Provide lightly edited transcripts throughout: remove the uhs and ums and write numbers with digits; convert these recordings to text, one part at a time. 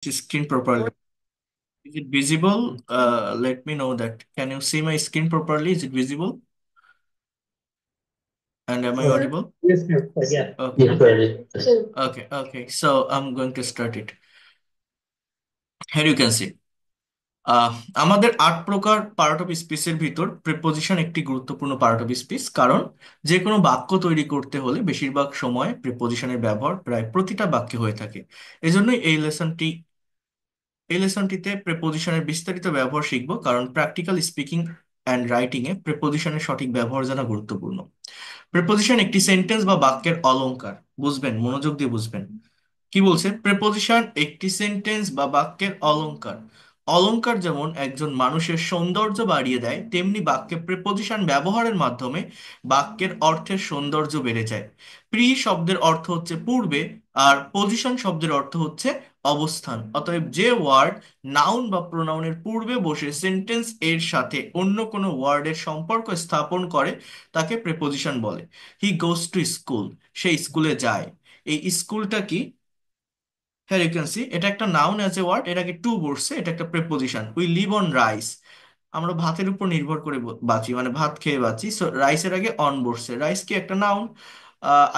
Screen properly. Is it visible? Let me know that. Can you see my screen properly? Is it visible? And am I audible? Yes, yes, yeah. Okay. Yes, sir. Okay. Okay. So I'm going to start it. Here you can see. আমাদের 8 প্রকার part of স্পিচের ভিতর preposition একটি গুরুত্বপূর্ণ part of speech, কারণ যে কোনো বাক্য তৈরি করতে হলে বেশিরভাগ সময় প্রিপোজিশনের ব্যবহার প্রায় প্রতিটা বাক্যে হয়ে থাকে। এজন্যই এই লেসনটিতে প্রেপোজিশনের বিস্তারিত ব্যবহার শিখব, কারণ প্র্যাকটিক্যাল স্পিকিং অ্যান্ড রাইটিং এ প্রেপোজিশনের সঠিক ব্যবহার জানা গুরুত্বপূর্ণ। প্রেপোজিশন একটি সেন্টেন্স বা বাক্যের অলংকার। বুঝবেন, মনোযোগ দিয়ে বুঝবেন। কি বলছে? প্রেপোজিশন একটি সেন্টেন্স বা বাক্যের অলংকার। অলংকার যেমন একজন মানুষের সৌন্দর্য বাড়িয়ে দেয়, তেমনি বাক্যে প্রেপোজিশন ব্যবহারের মাধ্যমে বাক্যের অর্থের সৌন্দর্য বেড়ে যায়। প্রি শব্দের অর্থ হচ্ছে পূর্বে, আর পজিশন শব্দের অর্থ হচ্ছে অবস্থান। অতএব যে ওয়ার্ড নাউন বা প্রোনাউনের পূর্বে বসে সেন্টেন্স এর সাথে অন্য কোনো ওয়ার্ডের সম্পর্ক স্থাপন করে তাকে প্রেপোজিশন বলে। হি গোস টু স্কুল, সে স্কুলে যায়। এই স্কুলটা কি? হ্যাঁ, ইউ ক্যান সি এটা একটা নাউন অ্যাজ এ ওয়ার্ড, এর আগে টু বসছে, এটা একটা preposition. We live on rice, আমরা ভাতের উপর নির্ভর করে বাঁচি, মানে ভাত খেয়ে বাঁচি। সো রাইসের আগে অন বসছে, রাইস কি একটা noun.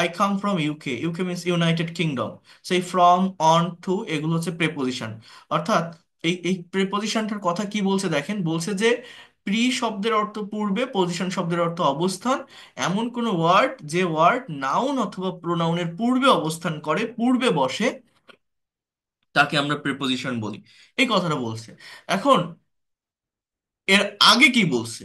I come from UK, UK means United Kingdom. সেই ফ্রম, অন, টু এগুলো হচ্ছে প্রেপোজিশন। অর্থাৎ এই এই প্রেপোজিশনটার কথা কি বলছে দেখেন, বলছে যে প্রি শব্দের অর্থ পূর্বে, পজিশন শব্দের অর্থ অবস্থান। এমন কোন ওয়ার্ড যে ওয়ার্ড নাউন অথবা প্রোনাউনের পূর্বে অবস্থান করে, পূর্বে বসে, তাকে আমরা প্রিপোজিশন বলি। এই কথাটা বলছে। এখন এর আগে কি বলছে?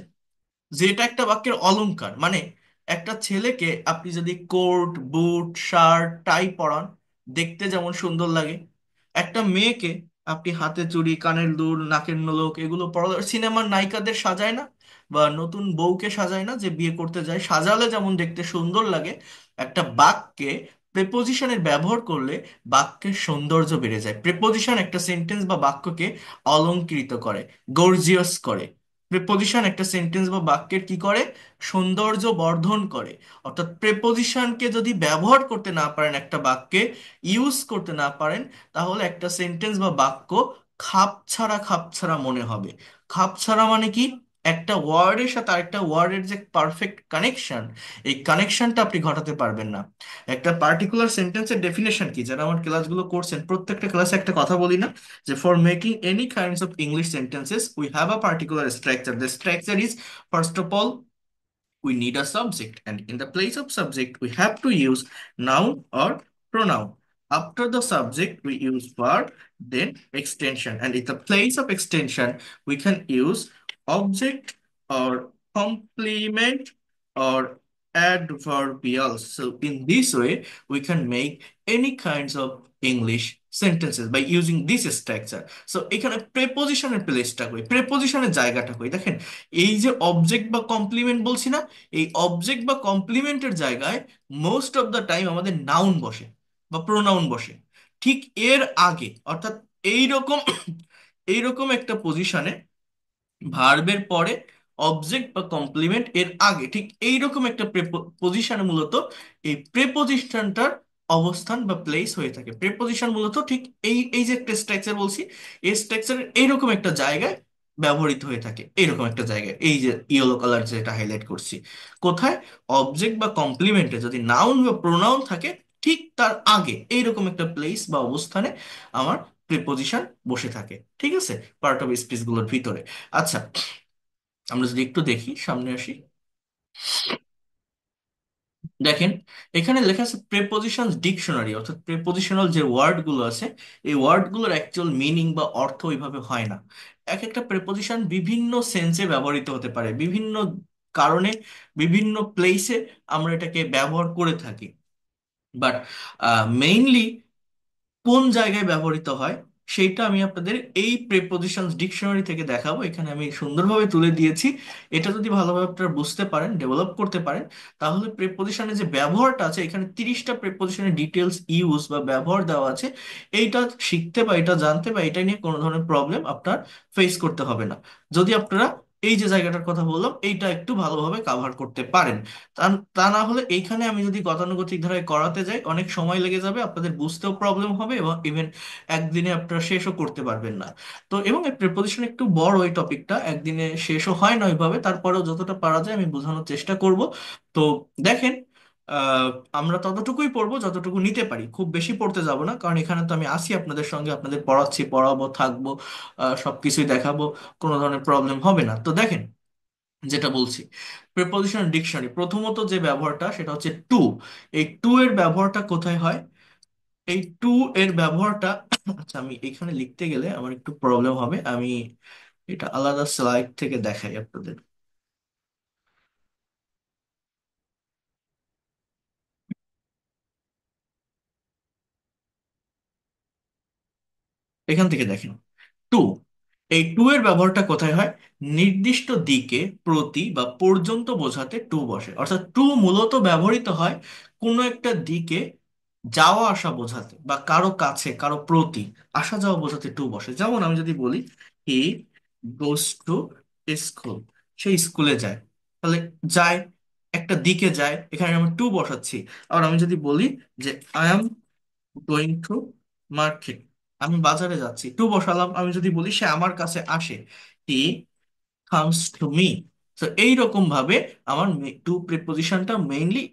যে এটা একটা বাক্যের অলংকার, মানে একটা ছেলেকে আপনি যদি কোট, বুট, শার্ট, টাই পরান, দেখতে যেমন সুন্দর লাগে। একটা মেয়েকে আপনি হাতে চুড়ি, কানের দুল, নাকের নোলক এগুলো পরা, সিনেমার নায়িকাদের সাজায় না? বা নতুন বউকে সাজায় না যে বিয়ে করতে যায়, সাজালে যেমন দেখতে সুন্দর লাগে, একটা বাক্যে প্রেপোজিশনের ব্যবহার করলে বাক্যের সৌন্দর্য বেড়ে যায়। প্রেপোজিশন একটা সেন্টেন্স বা বাক্যকে অলংকৃত করে, গর্জিয়াস করে। প্রেপোজিশন একটা সেন্টেন্স বা বাক্যের কি করে? সৌন্দর্য বর্ধন করে। অর্থাৎ প্রেপোজিশনকে যদি ব্যবহার করতে না পারেন একটা বাক্যে, ইউজ করতে না পারেন, তাহলে একটা সেন্টেন্স বা বাক্য খাপছাড়া খাপছাড়া মনে হবে। খাপছাড়া মানে কি? একটা ওয়ার্ডের সাথে আরেকটা ওয়ার্ডের যে পারফেক্ট কানেকশন, এই কানেকশনটা আপনি ঘটাতে পারবেন না। একটা পার্টিকুলার সেন্টেন্সের ডেফিনেশন কি, যারা আমার ক্লাসগুলো করছেন, প্রত্যেকটা ক্লাসে একটা কথা বলি না, যে for making any kinds of English sentences we have a particular structure. The structure is, first of all, we need a subject, and in the place of subject we have to use noun or pronoun. After the subject we use verb, then extension, and in the place of extension we can use object or complement or adverbials. So in this way we can make any kinds of English sentences by using this structure. So এখানে প্রেপোজিশনের প্লেসটা কই, প্রেপোজিশনের জায়গাটা কই দেখেন। এই যে object বা complement বলছি না, এই অবজেক্ট বা কমপ্লিমেন্টের জায়গায় মোস্ট অফ দ্য টাইম আমাদের নাউন বসে বা প্রোনাউন বসে। ঠিক এর আগে, অর্থাৎ এইরকম এইরকম একটা পজিশনে, ভার্বের পরে অবজেক্ট বা কমপ্লিমেন্ট, এর আগে ঠিক এইরকম একটা পজিশনে মূলত এই প্রেপোজিশনটার অবস্থান বা প্লেস হয়ে থাকে। প্রেপোজিশন মূলত ঠিক এই এই যে একটা স্ট্রাকচার বলছি, এই স্ট্রাকচারের এইরকম একটা জায়গায় ব্যবহৃত হয়ে থাকে, এইরকম একটা জায়গায়। এই যে ইয়েলো কালার যেটা হাইলাইট করছি, কোথায়? অবজেক্ট বা কমপ্লিমেন্টে যদি নাউন বা প্রোনাউন থাকে, ঠিক তার আগে এইরকম একটা প্লেস বা অবস্থানে আমার প্রিপোজিশন বসে থাকে। ঠিক আছে, পার্ট অফ স্পিচ গুলোর ভিতরে। আচ্ছা, আমরা যদি একটু দেখি, সামনে আসি, দেখেন এখানে লেখা আছে প্রেপোজিশন ডিকশনারি। অর্থাৎ প্রেপোজিশনাল যে ওয়ার্ড গুলো আছে, এই ওয়ার্ড গুলোর অ্যাকচুয়াল মিনিং বা অর্থ ওইভাবে হয় না। এক একটা প্রেপোজিশন বিভিন্ন সেন্সে ব্যবহৃত হতে পারে, বিভিন্ন কারণে, বিভিন্ন প্লেসে আমরা এটাকে ব্যবহার করে থাকি। বাট মেইনলি কোন জায়গায় ব্যবহৃত হয় সেইটা আমি আপনাদের এই প্রেপোজিশনস ডিকশনারি থেকে দেখাবো। এখানে আমি সুন্দরভাবে তুলে দিয়েছি। এটা যদি ভালোভাবে আপনারা বুঝতে পারেন, ডেভেলপ করতে পারেন, তাহলে প্রেপোজিশনের যে ব্যবহারটা আছে, এখানে 30টা প্রেপোজিশনের ডিটেলস ইউজ বা ব্যবহার দেওয়া আছে। এইটা শিখতে বা এটা জানতে বা এটা নিয়ে কোনো ধরনের প্রবলেম আপনার ফেস করতে হবে না, যদি আপনারা এই যে জায়গাটার কথা বললাম এইটা একটু ভালোভাবে কাভার করতে পারেন। তা তা না হলে এইখানে আমি যদি গতানুগতিক ধারায় করাতে যাই অনেক সময় লেগে যাবে, আপনাদের বুঝতেও প্রবলেম হবে এবং ইভেন একদিনে আপনারা শেষও করতে পারবেন না। তো এবং এই প্রিপোজিশন একটু বড়, এই টপিকটা একদিনে শেষও হয় না ওইভাবে, তারপরেও যতটা পারা যায় আমি বোঝানোর চেষ্টা করব। তো দেখেন, আহ, আমরা ততটুকুই পড়বো যতটুকু নিতে পারি, খুব বেশি পড়তে যাব না, কারণ এখানে তো আমি আসি আপনাদের সঙ্গে, আপনাদের পড়াচ্ছি, পড়াবো, থাকবো, সবকিছুই দেখাবো, কোনো ধরনের প্রবলেম হবে না। তো দেখেন, যেটা বলছি, প্রিপোজিশন ডিকশনারি প্রথমত যে ব্যবহারটা সেটা হচ্ছে টু। এই টু এর ব্যবহারটা কোথায় হয়? এই টু এর ব্যবহারটা আচ্ছা, আমি এখানে লিখতে গেলে আমার একটু প্রবলেম হবে, আমি এটা আলাদা স্লাইড থেকে দেখাই আপনাদের। এখান থেকে দেখেন, টু, এই টু এর ব্যবহারটা কোথায় হয়? নির্দিষ্ট দিকে, প্রতি বা পর্যন্ত বোঝাতে টু বসে। অর্থাৎ টু মূলত ব্যবহৃত হয় কোনো একটা দিকে যাওয়া আসা বোঝাতে, বা কারো কাছে, কারো প্রতি আসা যাওয়া বোঝাতে টু বসে। যেমন আমি যদি বলি হি গোস টু স্কুল, সে স্কুলে যায়, তাহলে যায়, একটা দিকে যায়, এখানে আমি টু বসাচ্ছি। আর আমি যদি বলি যে I am going to market, আমি বাজারে যাচ্ছি, টু বসালাম। আমি যদি বলি সে আমার কাছে আসে, হি কামস টু মি। তো এইরকম ভাবে আমার টু প্রিপোজিশনটা মেইনলি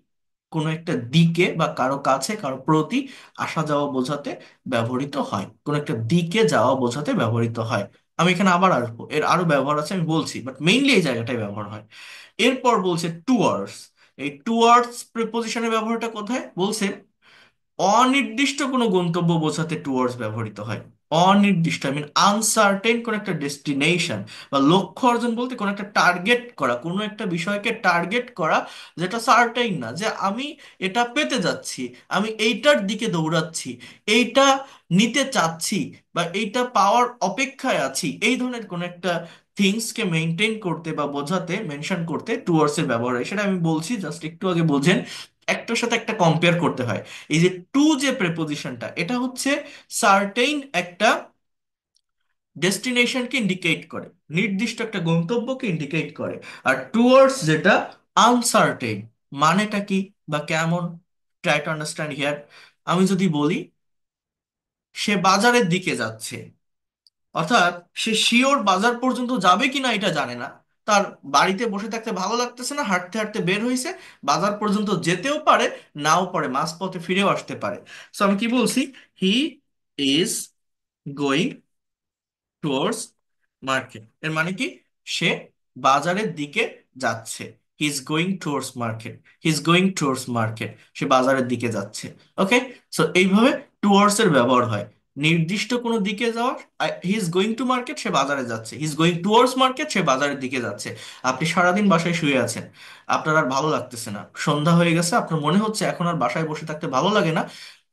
কোনো একটা দিকে বা কারো কাছে, কারো প্রতি আসা যাওয়া বোঝাতে ব্যবহৃত হয়, কোনো একটা দিকে যাওয়া বোঝাতে ব্যবহৃত হয়। আমি এখানে আবার আসবো, এর আরো ব্যবহার আছে আমি বলছি, বাট মেইনলি এই জায়গাটায় ব্যবহার হয়। এরপর বলছে টুয়ার্ডস। এই টুয়ার্ডস প্রিপোজিশনের ব্যবহারটা কোথায় বলছে? অনির্দিষ্ট কোনো গন্তব্য বোঝাতে টুয়ার্ডস ব্যবহৃত হয়। অনির্দিষ্ট, আই মিন আনসার্টেন কোন একটা ডেস্টিনেশন বা লক্ষ্য অর্জন, বলতে কোনো একটা টার্গেট করা, কোনো একটা বিষয়কে টার্গেট করা, যেটা সার্টেইন না যে আমি এটা পেতে যাচ্ছি, আমি এইটার দিকে দৌড়াচ্ছি, এইটা নিতে চাচ্ছি, বা এইটা পাওয়ার অপেক্ষায় আছি, এই ধরনের কোন একটা থিংসকে মেনটেন করতে বা বোঝাতে, মেনশন করতে টুয়ার্ডস এর ব্যবহার হয়। সেটা আমি বলছি, জাস্ট একটু আগে বোঝেন, একটার সাথে একটা কম্পেয়ার করতে হয়। এই যে টু যে প্রেপোজিশনটা, এটা হচ্ছে সার্টেইন একটা ডেস্টিনেশনকে ইন্ডিকেট করে, নির্দিষ্ট একটা গন্তব্যকে ইন্ডিকেট করে। আর টুয়ার্ডস যেটা আনসার্টেইন, মানেটা কি বা কেমন? Try to understand here. আমি যদি বলি সে বাজারের দিকে যাচ্ছে, অর্থাৎ সে শিওর বাজার পর্যন্ত যাবে কিনা এটা জানে না, তার বাড়িতে বসে থাকতে ভালো লাগতেছে না, হাঁটতে হাঁটতে বের হয়েছে, বাজার পর্যন্ত যেতেও পারে, নাও পারে, মাঝপথে ফিরেও আসতে পারে। সো আমি কি বলছি? He is going towards market. এর মানে কি? সে বাজারের দিকে যাচ্ছে। He is going towards market, he is going towards market, সে বাজারের দিকে যাচ্ছে। ওকে, সো এইভাবে টুয়ার্ডস এর ব্যবহার হয় নির্দিষ্ট কোনো দিকে যাওয়ার। He is going to market, সে বাজারে যাচ্ছে, he is going towards market, সে বাজারের দিকে যাচ্ছে। আপনি সারাদিন বাসায় শুয়ে আছেন, আপনার আর ভালো লাগতেছে না, সন্ধ্যা হয়ে গেছে, আপনার মনে হচ্ছে এখন আর বাসায় বসে থাকতে ভালো লাগে না,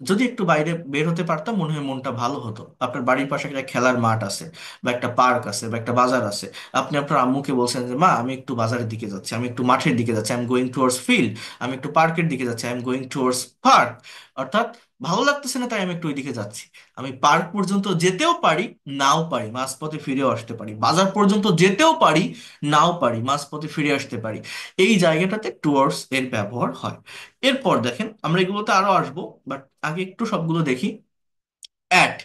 যদি একটু বাইরে বের হতে পারতাম মনে হয় মনটা ভালো হতো। আপনার বাড়ির পাশে একটা খেলার মাঠ আছে, বা একটা পার্ক আছে, বা একটা বাজার আছে, আপনি আপনার আম্মুকে বলছেন যে মা আমি একটু বাজারের দিকে যাচ্ছি, আমি একটু মাঠের দিকে যাচ্ছি, I am going towards field, আমি একটু পার্কের দিকে যাচ্ছি, I am going towards park. অর্থাৎ ভালো লাগতেছে না তাই আমি একটু ওইদিকে যাচ্ছি। আমি পার্ক পর্যন্ত যেতেও পারি, নাও পারি, মাঝপথে ফিরেও আসতে পারি, বাজার পর্যন্ত যেতেও পারি, নাও পারি, মাঝপথে ফিরে আসতে পারি। এই জায়গাটাতে টুয়ার্ডস এর ব্যবহার হয়। এরপর দেখেন, আমরা এগুলোতে আরো আসবো, বাট আগে একটু সবগুলো দেখি। অ্যাট,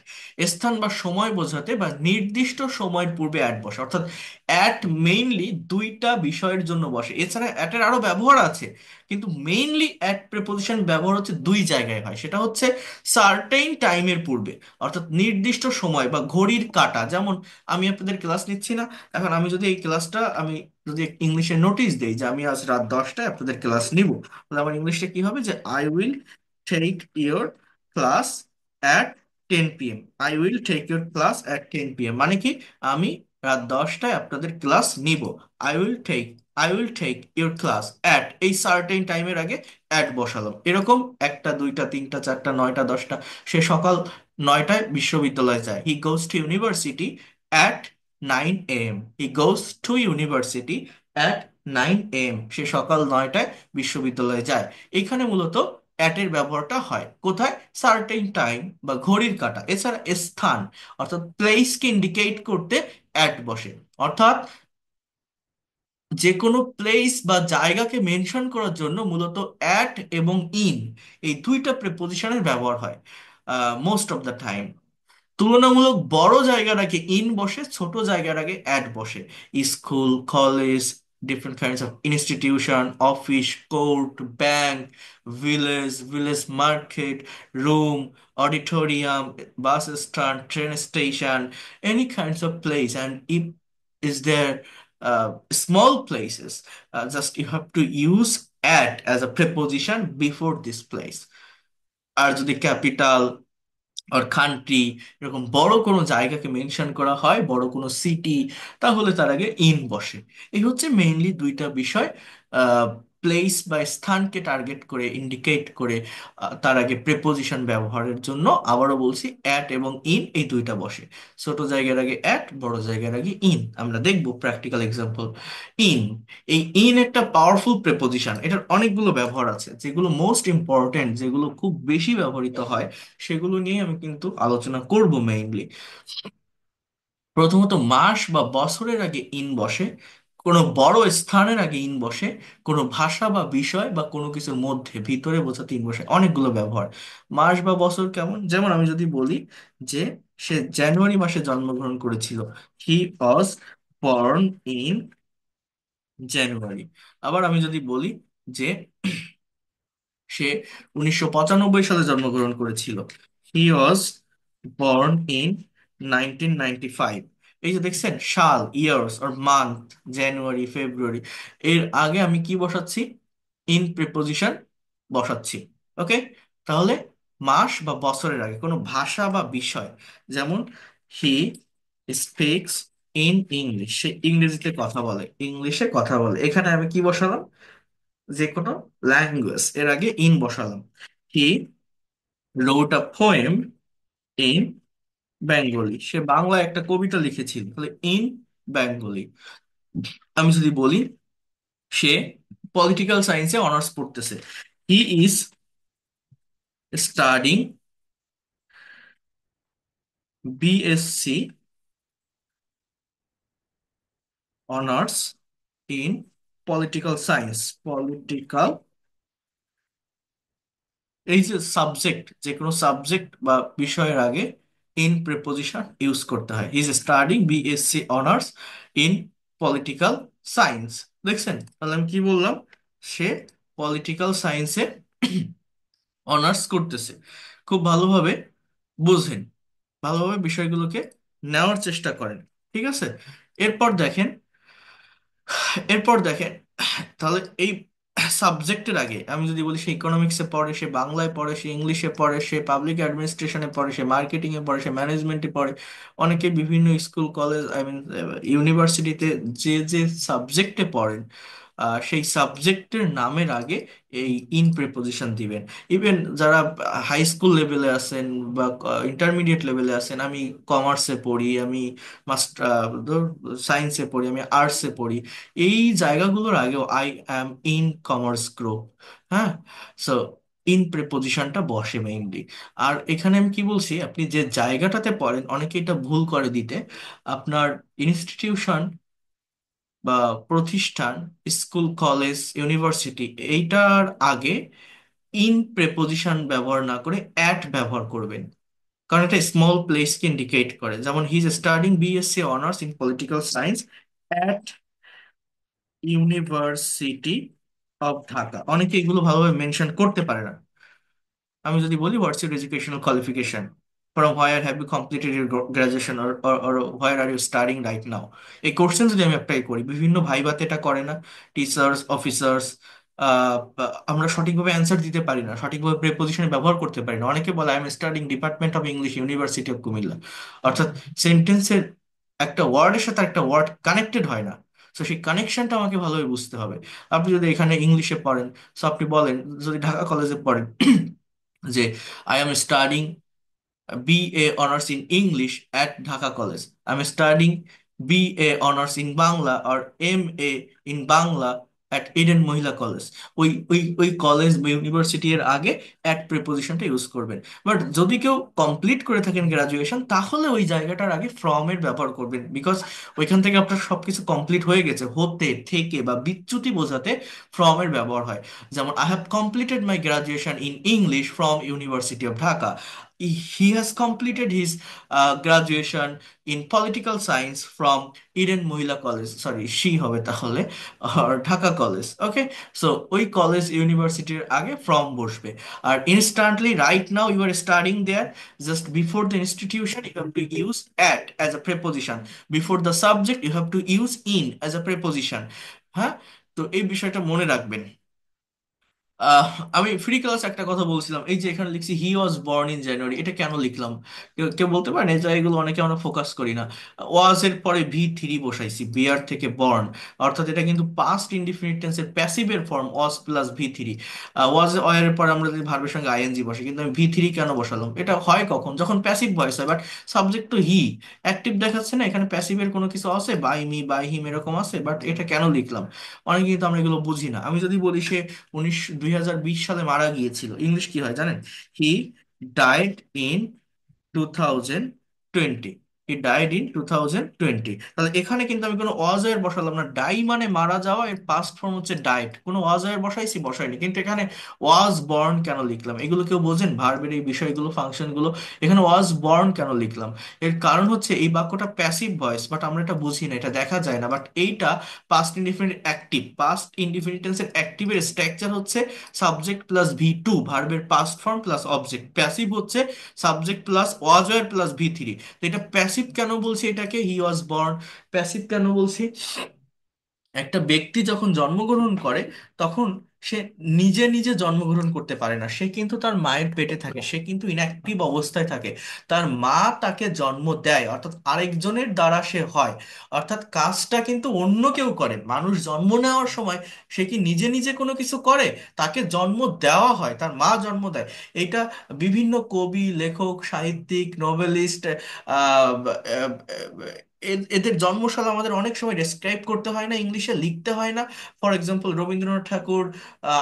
স্থান বা সময় বোঝাতে বা নির্দিষ্ট সময়ের পূর্বে অ্যাট বসে। অর্থাৎ অ্যাট মেইনলি দুইটা বিষয়ের জন্য বসে, এছাড়া অ্যাটের আরো ব্যবহার আছে, কিন্তু মেইনলি অ্যাট প্রিপোজিশন ব্যবহার হচ্ছে দুই জায়গায় হয়। সেটা হচ্ছে সার্টেইন টাইমের পূর্বে, অর্থাৎ নির্দিষ্ট সময় বা ঘড়ির কাঁটা। যেমন আমি আপনাদের ক্লাস নিচ্ছি না, এখন আমি যদি এই ক্লাসটা আমি যদি ইংলিশে নোটিশ দেই যে আমি আজ রাত 10টায় আপনাদের ক্লাস নিব, তাহলে আমার ইংলিশে কি হবে? যে I will take your class at 10 p.m. I will take your class at 10 p.m. মানে কি? আমি রাত 10টায় আপনাদের ক্লাস নিব। I will take, I will take your class at, এই সার্টেন টাইমের আগে অ্যাট বসালাম। এরকম একটা, দুইটা, তিনটা, চারটা, 9টা, 10টা, সে সকাল 9টায় বিশ্ববিদ্যালয়ে যায়। He goes to university at 9 a.m. He goes to university at 9 a.m. সে সকাল 9টায় বিশ্ববিদ্যালয়ে যায়। এখানে মূলত অ্যাট এর ব্যবহারটা হয় কোথায়? সার্টেন টাইম বা ঘড়ির কাঁটা। এছাড়া স্থান অর্থাৎ প্লেসকে ইন্ডিকেট করতে অ্যাট বসে। অর্থাৎ যে কোনো প্লেস বা জায়গাকে মেনশন করার জন্য মূলত অ্যাট এবং ইন, এই দুইটা প্রিপোজিশনের ব্যবহার হয় মোস্ট অফ দ্য টাইম। তুলনামূলক বড় জায়গার আগে ইন বসে, ছোট জায়গার আগে অ্যাট বসে। School, college, different kinds of institution, office, court, bank, village market, room, auditorium, bus stand, train station, any kinds of place. And if is there small places, just you have to use at as a preposition before this place. আর যদি capital আর country, এরকম বড় কোনো জায়গাকে mention করা হয়, বড় কোনো city, তাহলে তার আগে ইন বসে। এই হচ্ছে মেইনলি দুইটা বিষয়, প্লেস বা স্থানকে টার্গেট করে, ইন্ডিকেট করে তার আগে প্রেপোজিশন ব্যবহারের জন্য, আবারও বলছি, অ্যাট এবং ইন এই দুইটা বসে। ছোট জায়গার আগে অ্যাট, বড় জায়গার আগে ইন। আমরা দেখব প্র্যাকটিক্যাল এক্সাম্পল। ইন, এই ইন একটা পাওয়ারফুল প্রেপোজিশন। এটার অনেকগুলো ব্যবহার আছে, যেগুলো মোস্ট ইম্পর্টেন্ট, যেগুলো খুব বেশি ব্যবহৃত হয়, সেগুলো নিয়ে আমি কিন্তু আলোচনা করব মেইনলি। প্রথমত, মাস বা বছরের আগে ইন বসে, কোনো বড় স্থানের আগে ইন বসে, কোনো ভাষা বা বিষয় বা কোনো কিছুর মধ্যে ভিতরে বোঝাতে ইন বসে। অনেকগুলো ব্যবহার। মাস বা বছর কেমন, যেমন আমি যদি বলি যে সে জানুয়ারি মাসে জন্মগ্রহণ করেছিল, হি ওয়াজ বর্ন ইন জানুয়ারি। আবার আমি যদি বলি যে সে 1995 সালে জন্মগ্রহণ করেছিল, হি ওয়াজ বর্ন ইন 1995। এই যে দেখছেন, সাল, ইয়ার্স আর মান্থ, জানুয়ারি, ফেব্রুয়ারি, এর আগে আমি কি বসাচ্ছি? ইন প্রিপোজিশন বসাচ্ছি। ওকে? তাহলে মাস বা বছরের আগে কোনো ভাষা বা বিষয়, যেমন হি স্পিক্স ইন ইংলিশ, সে ইংরেজিতে কথা বলে, ইংলিশে কথা বলে, এখানে আমি কি বসালাম? যে কোনো ল্যাঙ্গুয়েজ এর আগে ইন বসালাম। হি রোট আ পোয়েম ইন বেঙ্গলি, সে বাংলায় একটা কবিতা লিখেছিল, তাহলে ইন বেঙ্গলি। আমি যদি বলি সে পলিটিক্যাল সায়েন্সে অনার্স পড়তেছে, he is studying BSc honours in political science. Political, এই যে সাবজেক্ট, যে কোনো সাবজেক্ট বা বিষয়ের আগে ইন প্রিপোজিশন ইউজ করতে হয়। He is studying BSc honours in political science. দেখছেন, তাহলে আমি কি বললাম? সে পলিটিক্যাল সায়েন্সে অনার্স করতেছে। খুব ভালোভাবে বুঝেন, ভালোভাবে বিষয়গুলোকে নেওয়ার চেষ্টা করেন। ঠিক আছে? এরপর দেখেন, এরপর দেখেন তাহলে এই সাবজেক্টের আগে আমি যদি বলি সে ইকোনমিক্সে পড়ে, সে বাংলায় পড়ে, সে ইংলিশে পড়ে, সে পাবলিক অ্যাডমিনিস্ট্রেশনে পড়ে, সে মার্কেটিং এ পড়ে, সে ম্যানেজমেন্টে পড়ে, অনেকে বিভিন্ন স্কুল, কলেজ, আই মিন ইউনিভার্সিটিতে যে যে সাবজেক্টে পড়েন, সেই সাবজেক্টের নামের আগে এই ইন প্রিপোজিশন দিবেন। ইভেন যারা হাই স্কুল লেভেলে আছেন বা ইন্টারমিডিয়েট লেভেলে আছেন, আমি কমার্সে পড়ি, আমি মাস্টার সায়েন্সে পড়ি, আমি আর্টসে পড়ি, এই জায়গাগুলোর আগেও I am in commerce group, হ্যাঁ, সো ইন প্রিপোজিশনটা বসে মেইনলি। আর এখানে আমি কি বলছি, আপনি যে জায়গাটাতে পড়েন, অনেকে এটা ভুল করে দিতে, আপনার ইনস্টিটিউশন বা প্রতিষ্ঠান, স্কুল, কলেজ, ইউনিভার্সিটি, এইটার আগে ইন প্রেপোজিশন ব্যবহার না করে অ্যাট ব্যবহার করবেন। কারণ এটা স্মল প্লেসকে ইন্ডিকেট করে। যেমন he is studying BSc honours in political science at university of Dhaka. অনেকে এগুলো ভালোভাবে মেনশন করতে পারে না। আমি যদি বলি what's your educational qualification, from where have you completed your graduation, or where are you studying right now, এই কোশ্চেন যদি আমি অ্যাপ্লাই করি, বিভিন্ন ভাইভাতে এটা করে না, টিচার্স, অফিসার্স, আমরা সঠিকভাবে অ্যান্সার দিতে পারি না, সঠিকভাবে প্রেপোজিশনে ব্যবহার করতে পারি না। অনেকে বলে I am studying department of English, university of Comilla, অর্থাৎ সেন্টেন্সের একটা ওয়ার্ডের সাথে একটা ওয়ার্ড কানেক্টেড হয় না। তো সেই কানেকশনটা আমাকে ভালোভাবে বুঝতে হবে। আপনি যদি এখানে ইংলিশে পড়েন, তো আপনি বলেন, যদি ঢাকা কলেজে পড়েন যে I am studying BA honors in English at Dhaka College. I'm studying BA honors in Bangla or MA in Bangla at Eden Mohila college. ওই কলেজ বা ইউনিভার্সিটি এর আগে অ্যাট প্রিপোজিশনটা ইউজ করবেন। বাট যদি কেউ কমপ্লিট করে থাকেন গ্রাজুয়েশন, তাহলে ওই জায়গাটার আগে ফ্রম এর ব্যবহার করবেন, বিকজ ওইখান থেকে আপনার সবকিছু কমপ্লিট হয়ে গেছে। হতে, থেকে বা বিচ্যুতি বোঝাতে ফ্রম এর ব্যবহার হয়। যেমন I have completed my graduation in English from university of Dhaka. He has completed his graduation in political science from Eden Mohila college, sorry সি হবে তাহলে, আর ঢাকা কলেজ। ওকে, সো ওই কলেজ ইউনিভার্সিটির আগে ফ্রম বসবে। আর instantly right now you are studying there, just before the institution you have to use at as a preposition, before the subject you have to use in as a preposition. হ্যাঁ, তো এই বিষয়টা মনে রাখবেন। আহ আমি free class একটা কথা বলছিলাম, এই যে এখানে লিখছি হি ওয়াজ বর্ন ইন জানুয়ারি, এটা কেন লিখলাম? কেউ কেউ বলতে পারেন? এই জায়গাগুলো অনেকে আমরা ফোকাস করি না। ওয়াজ এর পরে ভি থ্রি বসাইছি, বিয়ার থেকে বর্ন, অর্থাৎ এটা কিন্তু পাস্ট ইনডিফিনিট টেন্সের প্যাসিভের form was plus V three. Was এর পরে আমরা যদি ভার্বের সঙ্গে আইএনজি বসে, কিন্তু আমি ভি থ্রি কেন বসালাম? এটা হয় কখন? যখন প্যাসিভ ভয়েস হয়, বাট সাবজেক্ট তো হি, অ্যাক্টিভ দেখাচ্ছে না এখানে, প্যাসিভের কোনো কিছু আছে, বাই মি বাই হিম এরকম আছে, বাট এটা কেন লিখলাম? অনেকে কিন্তু আমরা এগুলো বুঝি না। আমি যদি বলি সে 2020 সালে মারা গিয়েছিল, ইংলিশ কি হয় জানেন? He died in 2020। He died in 2020। তাহলে এখানে কিন্তু আমি কোনো ওয়াজয়ের বসালাম না, ডাই মানে মারা যাওয়া, এর পাস্ট ফর্ম হচ্ছে ডাইড, কোনো ওয়াজয়ের বসাইছি বসাইনি, কিন্তু এখানে ওয়াজ বর্ন কেন লিখলাম? এগুলো কেউ বোঝেন? ভার্বের এই বিষয়গুলো, ফাংশনগুলো, এখানে ওয়াজ বর্ন কেন লিখলাম? এর কারণ হচ্ছে এই বাক্যটা প্যাসিভ ভয়েস, বাট আমরা এটা বুঝি না, এটা দেখা যায় না, বাট এইটা past indefinite active. Past indefinite টেন্সের অ্যাক্টিভের স্ট্রাকচার হচ্ছে সাবজেক্ট প্লাস ভি টু, ভার্বের past form plus object. Passive হচ্ছে subject plus was were plus V three. তো এটা প্যাসিভ কেন বলছি? এটাকে হি ওয়াজ বর্ন প্যাসিভ কেন বলছি? একটা ব্যক্তি যখন জন্মগ্রহণ করে, তখন সে নিজে নিজে জন্মগ্রহণ করতে পারে না, সে কিন্তু তার মায়ের পেটে থাকে, সে কিন্তু ইনঅ্যাক্টিভ অবস্থায় থাকে। তার মা তাকে জন্ম দেয়, অর্থাৎ আরেকজনের দ্বারা সে হয়, অর্থাৎ কাজটা কিন্তু অন্য কেউ করে। মানুষ জন্ম নেওয়ার সময় সে কি নিজে নিজে কোনো কিছু করে? তাকে জন্ম দেওয়া হয়, তার মা জন্ম দেয়। এটা বিভিন্ন কবি, লেখক, সাহিত্যিক, নোবেলিস্ট, এদের জন্মসাল আমাদের অনেক সময় ডেসক্রাইব করতে হয় না, ইংলিশে লিখতে হয় না। ফর এক্সাম্পল, রবীন্দ্রনাথ ঠাকুর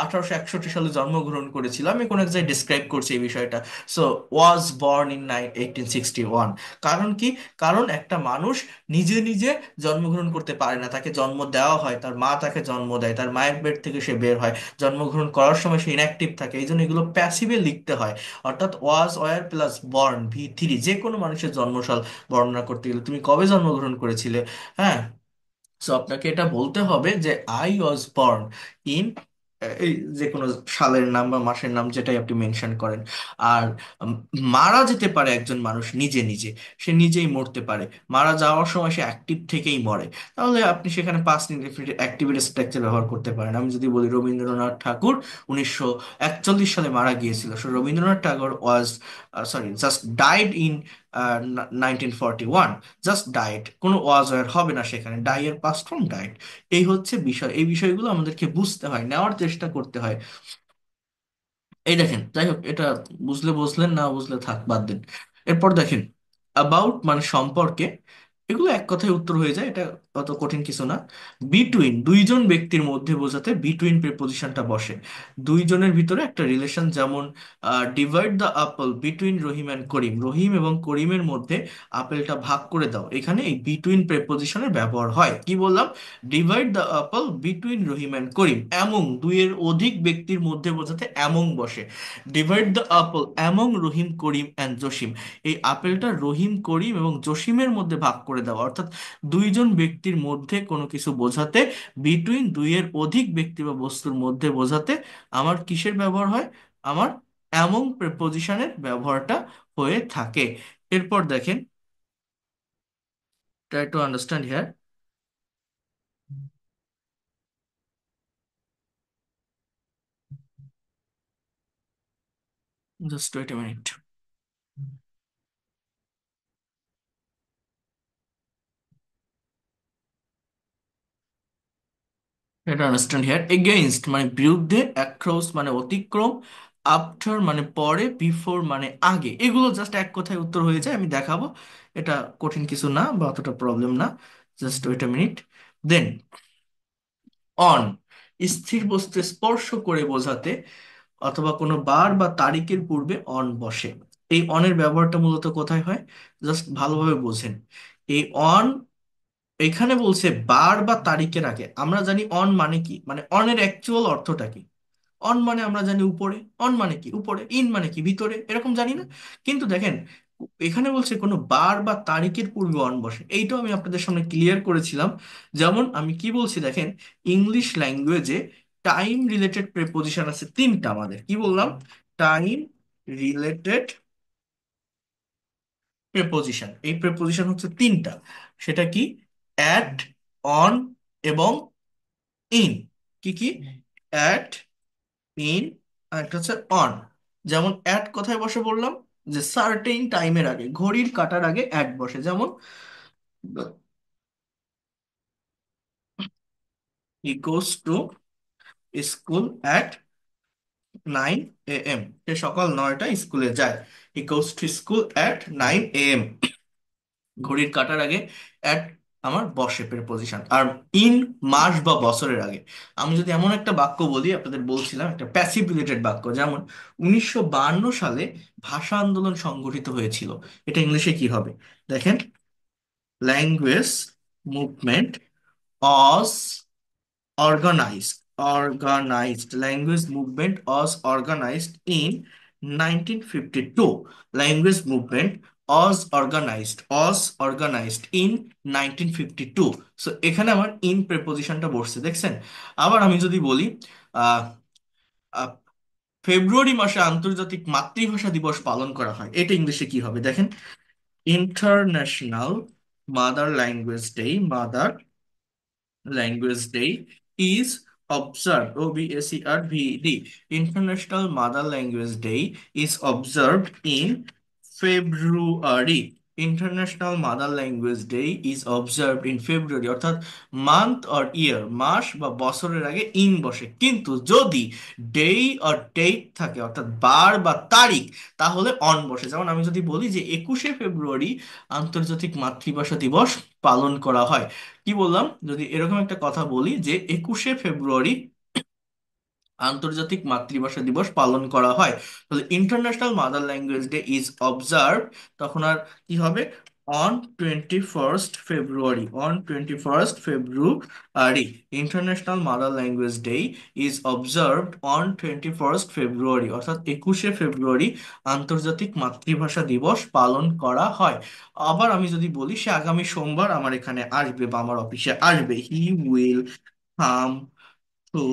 1861 সালে জন্মগ্রহণ করেছিল, আমি কোনো এক জায়গায় ডিসক্রাইব করছি এই বিষয়টা। So was born in 1861। কারণ কি? কারণ একটা মানুষ নিজে নিজে জন্মগ্রহণ করতে পারে না, তাকে জন্ম দেওয়া হয়, তার মা তাকে জন্ম দেয়, তার মায়ের পেট থেকে সে বের হয়, জন্মগ্রহণ করার সময় সে ইনঅ্যাক্টিভ থাকে, এই জন্য এগুলো প্যাসিভে লিখতে হয়। অর্থাৎ was, were plus born V three, যে কোনো মানুষের জন্মসাল বর্ণনা করতে গেলে তুমি কবে জন্মগ্রহণ করেছিলে, হ্যাঁ, সো আপনাকে এটা বলতে হবে যে আই ওয়াজ বর্ন ইন, এই যে কোনো সালের নাম বা মাসের নাম যেটাই আপনি মেনশন করেন। আর উম, মারা যেতে পারে একজন মানুষ নিজে নিজে, সে নিজেই মরতে পারে, মারা যাওয়ার সময় সে অ্যাক্টিভ থেকেই মরে, তাহলে আপনি সেখানে পাস্ট ইনডেফিনিট অ্যাক্টিভের স্ট্রাকচার ব্যবহার করতে পারেন। আমি যদি বলি রবীন্দ্রনাথ ঠাকুর 1941 সালে মারা গিয়েছিল, so Rabindranath Tagore was, sorry, just died in 1941। Just died, কোনো ওয়াজ ওয়ার হবে না সেখানে, ডাইয়ের পাস্ট ফর্ম ডায়েট। এই হচ্ছে বিষয়, এই বিষয়গুলো আমাদেরকে বুঝতে হয়, নেওয়ার চেষ্টা করতে হয়। এই দেখেন, যাই হোক, এটা বুঝলে বুঝলেন, না বুঝলে থাক, বাদ দিন। এরপর দেখেন, অ্যাবাউট মানে সম্পর্কে, এগুলো এক কথায় উত্তর হয়ে যায়, এটা অত কঠিন কিছু না। বিটুইন, দুইজন ব্যক্তির মধ্যে বোঝাতে বিটুইন প্রিপোজিশনটা বসে। দুইজনের ভিতরে একটা রিলেশন, যেমন divide the apple between Rahim and Karim, Rahim এবং করিমের মধ্যে আপেলটা ভাগ করে দাও, এখানে এই বিটুইন প্রিপোজিশনের ব্যবহার হয়। কি বললাম? Divide the apple between Rahim and Karim, among, দুইয়ের অধিক ব্যক্তির মধ্যে বোঝাতে এমং বসে। Divide the apple among Rahim Karim and Jasim, এই আপেলটা রহিম, করিম এবং জসিমের মধ্যে ভাগ করে দেওয়া, অর্থাৎ দুইজন ব্যক্তির মধ্যে কোনো কিছু বোঝাতে, বিটুইন, দুইয়ের অধিক ব্যক্তি বা বস্তুর মধ্যে বোঝাতে আমার কিসের ব্যবহার হয়? আমার এমং প্রেপোজিশনের ব্যবহারটা হয়ে থাকে। এরপর দেখেন, try to understand here, just wait a minute. এটা আন্ডারস্ট্যান্ড হিয়ার, এগেইনস্ট মানে বিরুদ্ধে, অ্যাক্রস মানে অতিক্রম, আফটার মানে পরে, বিফোর মানে আগে, এগুলো জাস্ট এক কথায় উত্তর হয়ে যায়, আমি দেখাবো। এটা কঠিন কিছু না বা অতটা প্রবলেম না, just wait a minute. Then on, স্থির বস্তু স্পর্শ করে বোঝাতে অথবা কোনো বার বা তারিখের পূর্বে অন বসে। এই অনের ব্যবহারটা মূলত কোথায় হয়, জাস্ট ভালোভাবে বোঝেন। এই অন এখানে বলছে বার বা তারিখের আগে। আমরা জানি অন মানে কি, মানে অনের অ্যাকচুয়াল অর্থটা কি। অন মানে আমরা জানি উপরে, অন মানে কি উপরে, ইন মানে কি ভিতরে, এরকম জানি না। কিন্তু দেখেন এখানে বলছে কোনো বার বা তারিখের পূর্বে অন বসে, এইটাও আমি আপনাদের সামনে ক্লিয়ার করেছিলাম। যেমন আমি কি বলছি দেখেন, ইংলিশ ল্যাঙ্গুয়েজে টাইম রিলেটেড প্রেপোজিশন আছে তিনটা। আমাদের কি বললাম, টাইম রিলেটেড প্রেপোজিশন, এই প্রেপোজিশন হচ্ছে তিনটা। সেটা কি, অ্যাট, অন এবং ইন। কি কি, অ্যাট, ইন, আর একটা হচ্ছে অন। যেমন অ্যাট কোথায় বসে বললাম, যে সার্টেইন টাইমের আগে, ঘড়ির কাটার আগে অ্যাট বসে। যেমন he goes to school at 9 AM, সে সকাল 9টায় স্কুলে যায়। He goes to school at 9 AM, ঘড়ির কাটার আগে অ্যাট আমার বসে প্রিপোজিশন। আর ইন মাস বা বছরের আগে। আমি যদি এমন একটা বাক্য বলি, আপনাদের বলছিলাম একটা প্যাসিভ রিলেটেড বাক্য, যেমন 1952 সালে ভাষা আন্দোলন সংগঠিত হয়েছিল, এটা ইংলিশে কি হবে দেখেন, ল্যাঙ্গুয়েজ মুভমেন্ট অস organized language movement was organized in 1952. Language movement was organized in 1952. So এখানে আমার ইন প্রেপোজিশনটা বসছে দেখছেন। আবার আমি যদি বলি আহ আহ, ফেব্রুয়ারি মাসে আন্তর্জাতিক মাতৃভাষা দিবস পালন করা হয়, এটা ইংলিশে কি হবে দেখেন, international mother language day. Mother Language Day is observed, OBSERVD. International Mother Language Day is observed in February. International Mother Language Day is observed in February, অর্থাৎ মান্থ অর ইয়ার, মাস বা বছরের আগে ইন বসে। কিন্তু যদি ডে অর ডেট থাকে, অর্থাৎ বার বা তারিখ, তাহলে অন বসে। যেমন আমি যদি বলি যে 21শে ফেব্রুয়ারি আন্তর্জাতিক মাতৃভাষা দিবস পালন করা হয়, কি বললাম, যদি এরকম একটা কথা বলি যে 21শে ফেব্রুয়ারি আন্তর্জাতিক মাতৃভাষা দিবস পালন করা হয়, তাহলে international mother language day is observe, তখন আর কি হবে, on 21 February international mother language day is observed on 21 ফেব্রুয়ারি, অর্থাৎ 21শে ফেব্রুয়ারি আন্তর্জাতিক মাতৃভাষা দিবস পালন করা হয়। আবার আমি যদি বলি সে আগামী সোমবার আমার এখানে আসবে বা আমার অফিসে আসবে, he will come to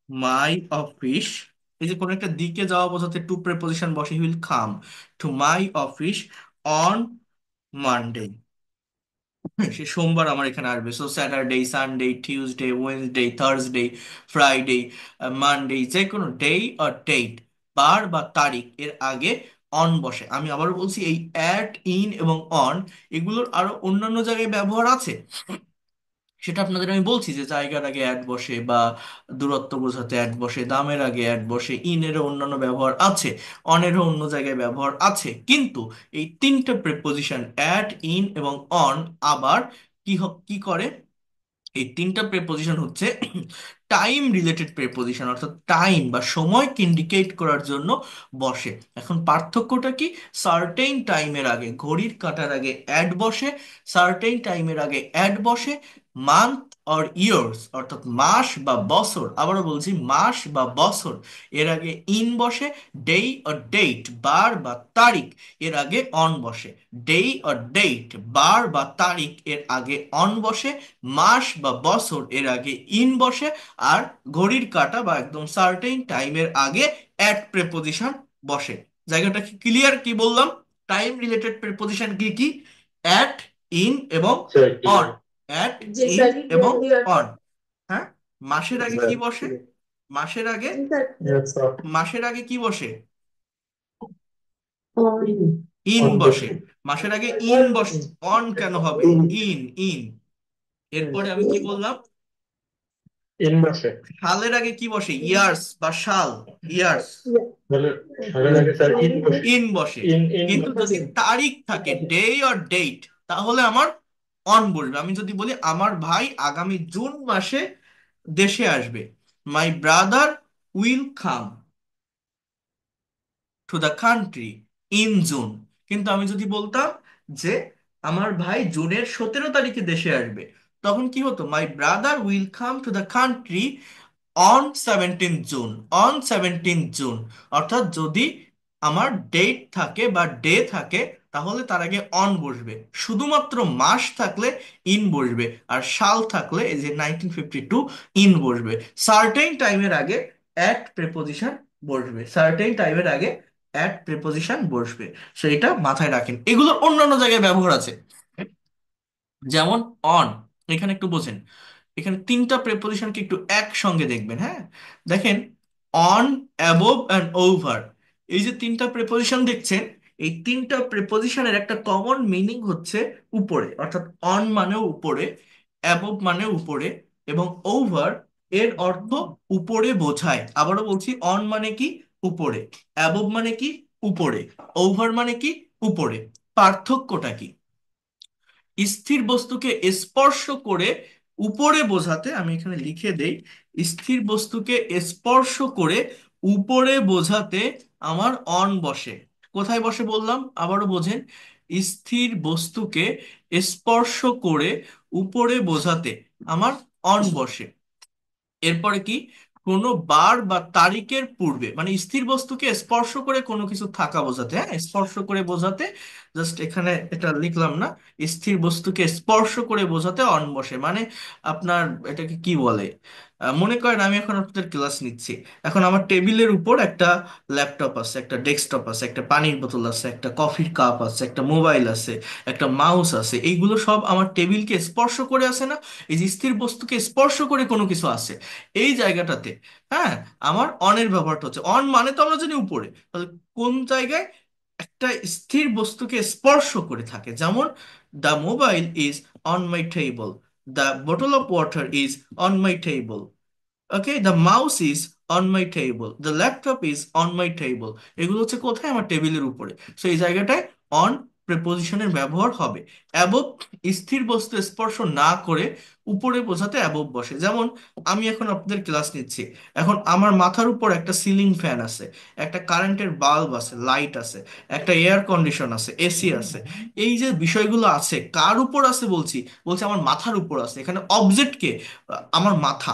my office. এই যে কোনো একটা দিকে যাওয়া বোঝাতে টু প্রেপোজিশন বসে, he will come to my office on Monday. সে সোমবার আমার এখানে আসবে। So Saturday, Sunday, Tuesday, Wednesday, Thursday, Friday, Monday, যে কোনো ডে আর ডেট, বার বা তারিখ এর আগে অন বসে। আমি আবার বলছি এই অ্যাট, ইন এবং অন এগুলোর আরো অন্যান্য জায়গায় ব্যবহার আছে, সেটা আপনাদের আমি বলছি যে জায়গার আগে অ্যাড বসে বা দূরত্ব বোঝাতে অ্যাড বসে, দামের আগে অ্যাড বসে, ইনেরও অন্যান্য ব্যবহার আছে, অনেরও অন্য জায়গায় ব্যবহার আছে। কিন্তু এই তিনটা প্রিপোজিশন অ্যাট, ইন এবং অন আবার কি করে, এই তিনটা প্রেপোজিশন হচ্ছে টাইম রিলেটেড প্রেপোজিশন, অর্থাৎ টাইম বা সময়কে ইন্ডিকেট করার জন্য বসে। এখন পার্থক্যটা কি, সার্টেইন টাইমের আগে, ঘড়ির কাঁটার আগে অ্যাড বসে, সার্টেইন টাইমের আগে অ্যাড বসে, মান্থ অর ইয়ার্স অর্থাৎ মাস বা বছর, আবারও বলছি মাস বা বছর এর আগে ইন বসে, ডে অর ডেট বার বা তারিখ এর আগে অন বসে, ডে অর ডেট বার বা তারিখ এর আগে অন বসে, মাস বা বছর এর আগে ইন বসে, আর ঘড়ির কাঁটা বা একদম সার্টেইন টাইমের আগে অ্যাট প্রেপোজিশন বসে। জায়গাটা কি ক্লিয়ার, কি বললাম, টাইম রিলেটেড প্রেপোজিশন কি কি, অ্যাট, ইন এবং sir on. Clear. At, in এবং অন। হ্যাঁ, মাসের আগে স্যার কি বসে, মাসের আগে, ইয়েস স্যার। মাসের আগে কি বসে, অন ইন বসে। বসে। মাসের আগে ইন বসে, অন কেন হবে, ইন, ইন। এরপরে আমি কি বললাম, ইন বসে। সালের আগে কি বসে, ইয়ার্স বা সাল, ইয়ার্স, তাহলে সারের আগে স্যার ইন বসে। ইন বসে। ইন কিন্তু যদি বসে। তারিখ থাকে, ডে অর ডেট, তাহলে আমার অন বসবে। আমি যদি বলি আমার ভাই আগামী জুন মাসে দেশে আসবে, my brother will come to the country in June. কিন্তু আমি যদি বলতাম যে আমার ভাই জুনের 17 তারিখে দেশে আসবে, তখন কি হতো? My brother will come to the country on 17 June. On 17 June, অর্থাৎ যদি আমার ডেট থাকে বা ডে থাকে, তাহলে তার আগে অন বসবে। শুধুমাত্র মাস থাকলে ইন বসবে, আর সাল থাকলে এই যে 1952 ইন বসবে। সার্টেন টাইমের আগে অ্যাট প্রেপোজিশন বসবে, সার্টেন টাইমের আগে অ্যাট প্রেপোজিশন বসবে। সেইটা মাথায় রাখেন। এগুলোর অন্যান্য জায়গায় ব্যবহার আছে, যেমন অন। এখানে একটু বোঝেন, এখানে তিনটা প্রেপোজিশনকে একটু একসঙ্গে দেখবেন। হ্যাঁ, দেখেন, অন, অ্যাবোভ অ্যান্ড ওভার। এই যে তিনটা প্রেপোজিশন দেখছেন, এই তিনটা প্রেপোজিশনের একটা কমন মিনিং হচ্ছে উপরে, অর্থাৎ অন মানেও উপরে, অ্যাবোভ মানেও উপরে, এবং ওভার এর অর্থ উপরে বোঝায়। আবারও বলছি, অন মানে কি? উপরে। অ্যাবোভ মানে কি? উপরে। ওভার মানে কি? উপরে। পার্থক্যটা কি? স্থির বস্তুকে স্পর্শ করে উপরে বোঝাতে, আমি এখানে লিখে দেই, স্থির বস্তুকে স্পর্শ করে উপরে বোঝাতে আমার অন বসে। কোথায় বসে বললাম? আবারও বোঝেন, স্থির বস্তুকে স্পর্শ করে উপরে বোঝাতে আমার অন বসে। এরপরে কি? কোনো বার বা তারিখের পূর্বে, মানে স্থির বস্তুকে স্পর্শ করে কোনো কিছু থাকা বোঝাতে, হ্যাঁ, স্পর্শ করে বোঝাতে, জাস্ট এখানে এটা লিখলাম না, স্থির বস্তুকে স্পর্শ করে বোঝাতে অন বসে। মানে আপনার এটাকে কি বলে? মনে করেন আমি এখন আপনাদের ক্লাস নিচ্ছি, এখন আমার টেবিলের উপর একটা ল্যাপটপ আছে, একটা ডেস্কটপ আছে, একটা পানির বোতল আছে, একটা কফির কাপ আছে, একটা মোবাইল আছে, একটা মাউস আছে, এইগুলো সব আমার টেবিলকে স্পর্শ করে আছে না? এই যে স্থির বস্তুকে স্পর্শ করে কোনো কিছু আছে, এই জায়গাটাতে, হ্যাঁ, আমার অনের ব্যবহারটা হচ্ছে। অন মানে তো আমরা জানি উপরে, তাহলে কোন জায়গায় একটা স্থির বস্তুকে স্পর্শ করে থাকে? যেমন the mobile is on my table, the bottle of water is on my table, okay, the mouse is on my table, the laptop is on my table. এগুলো হচ্ছে কোথায়? আমার টেবিলের উপরে। সো এই জায়গাটায় অন প্রেপোজিশনের ব্যবহার হবে। অ্যাবভ, স্থির বস্তু স্পর্শ না করে উপরে বোঝাতে অ্যাবভ বসে। যেমন আমি এখন আপনাদের ক্লাস নিচ্ছি, এখন আমার মাথার উপর একটা সিলিং ফ্যান আছে, একটা কারেন্টের বাল্ব আছে, লাইট আছে, একটা এয়ার কন্ডিশন আছে, এসি আছে। এই যে বিষয়গুলো আছে, কার উপর আছে বলছি? বলছি আমার মাথার উপর আছে। এখানে অবজেক্ট কে? আমার মাথা।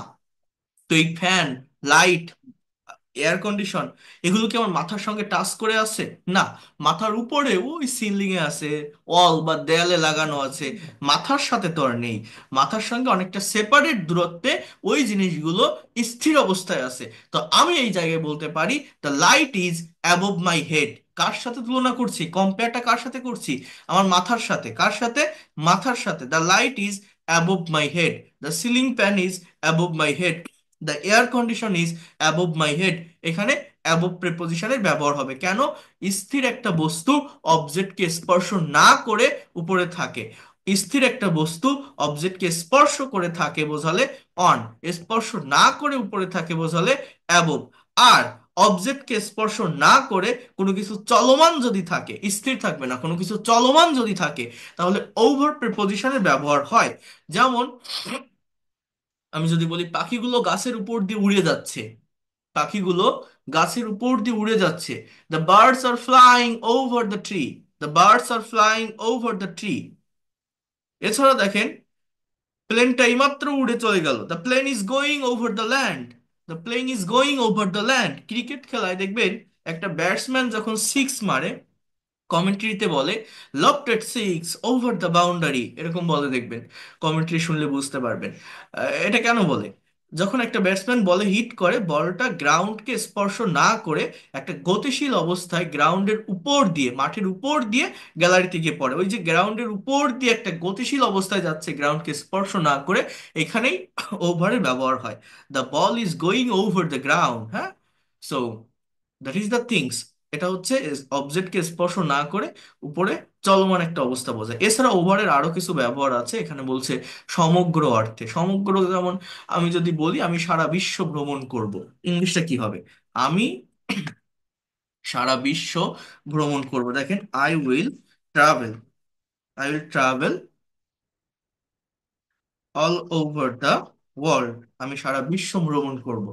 তো এই ফ্যান, লাইট, এয়ার কন্ডিশন, এগুলো কি আমার মাথার সঙ্গে টাচ করে আছে? না, মাথার উপরে ওই সিলিং এ আছে, ওয়াল বা দেয়ালে লাগানো আছে, মাথার সাথে তো আর নেই। মাথার সঙ্গে অনেকটা সেপারেট দূরত্বে ওই জিনিসগুলো স্থির অবস্থায় আছে। তো আমি এই জায়গায় বলতে পারি the light is above my head. কার সাথে তুলনা করছি? কম্পেয়ারটা কার সাথে করছি? আমার মাথার সাথে। কার সাথে? মাথার সাথে। The light is above my head, the ceiling fan is above my head, the air condition is above my head. এখানে অ্যাবভ প্রিপোজিশনের ব্যবহার হবে। কেন? স্থির একটা বস্তু অবজেক্টকে স্পর্শ না করে উপরে থাকে। স্থির একটা বস্তু অবজেক্টকে স্পর্শ করে থাকে বোঝালে অন, স্পর্শ না করে উপরে থাকে বোঝালে অ্যাবভ। আর অবজেক্টকে স্পর্শ না করে কোনো কিছু চলমান যদি থাকে, স্থির থাকবে না, কোনো কিছু চলমান যদি থাকে, তাহলে ওভার প্রিপোজিশনের ব্যবহার হয়। যেমন আমি যদি বলি পাখিগুলো গাছের উপর দিয়ে উড়ে যাচ্ছে, পাখিগুলো গাছের উপর দিয়ে উড়ে যাচ্ছে, the birds are flying over the tree, the birds are flying over the tree. এছাড়া দেখেন, প্লেনটা এইমাত্র উড়ে চলে গেল, the plane is going over the land, the plane is going over the land. Cricket খেলায় দেখবেন একটা ব্যাটসম্যান যখন সিক্স মারে, কমেন্ট্রিতে বলে lofted six over the boundary, এরকম বলে, দেখবেন, কমেন্ট্রি শুনলে বুঝতে পারবেন। এটা কেন বলে? যখন একটা ব্যাটসম্যান বলে হিট করে, বলটা গ্রাউন্ডকে স্পর্শ না করে একটা গতিশীল অবস্থায় গ্রাউন্ডের উপর দিয়ে, মাঠের উপর দিয়ে গ্যালারিতে গিয়ে পড়ে, ওই যে গ্রাউন্ডের উপর দিয়ে একটা গতিশীল অবস্থায় যাচ্ছে গ্রাউন্ডকে স্পর্শ না করে, এখানেই ওভারের ব্যবহার হয়। The ball is going over the ground, হ্যাঁ। So that is the things. এটা হচ্ছে অবজেক্টকে স্পর্শ না করে উপরে চলমান একটা অবস্থা বোঝায়। এছাড়া ওভারের আরো কিছু ব্যবহার আছে, এখানে বলছে সমগ্র অর্থে। সমগ্র, যেমন আমি যদি বলি আমি সারা বিশ্ব ভ্রমণ করব, ইংলিশটা কি হবে? আমি সারা বিশ্ব ভ্রমণ করব। দেখেন, I will travel, I will travel all over the world, আমি সারা বিশ্ব ভ্রমণ করব।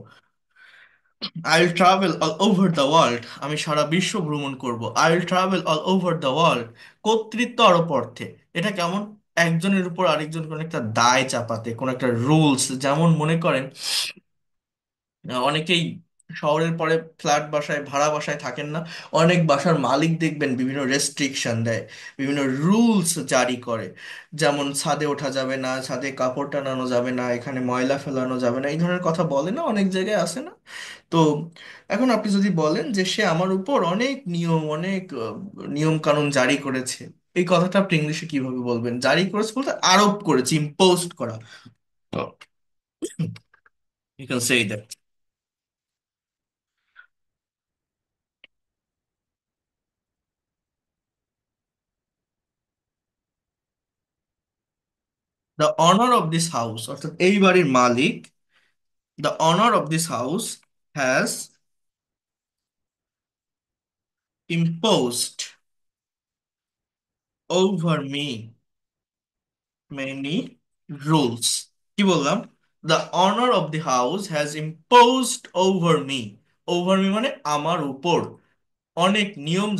I will travel all over the world, আমি সারা বিশ্ব ভ্রমণ করব। I will travel all over the world, কর্তৃত্ব আরোপ অর্থে। এটা কেমন? একজনের উপর আরেকজন কোন একটা দায় চাপাতে, কোন একটা রুলস। যেমন মনে করেন অনেকেই শহরের পরে ফ্ল্যাট বাসায়, ভাড়া বাসায় থাকেন না, অনেক বাসার মালিক দেখবেন বিভিন্ন রেস্ট্রিকশন দেয়, বিভিন্ন রুলস জারি করে। যেমন ছাদে ওঠা যাবে না, ছাদে কাপড় টানানো যাবে না, এখানে ময়লা ফেলানো যাবে না, এই ধরনের কথা বলে না, অনেক জায়গায় আছে না? তো এখন আপনি যদি বলেন যে সে আমার উপর অনেক নিয়ম, অনেক নিয়ম কানুন জারি করেছে, এই কথাটা আপনি ইংলিশে কিভাবে বলবেন? জারি করেছে বলতে আরোপ করেছে, ইম্পোজড করা। You can say that the owner of this house, অর্থাৎ এই বাড়ির মালিক, the owner of this house has imposed over me many rules। কি বললাম? The owner of the house has imposed over me, over me মানে আমার উপর অনেক নিয়ম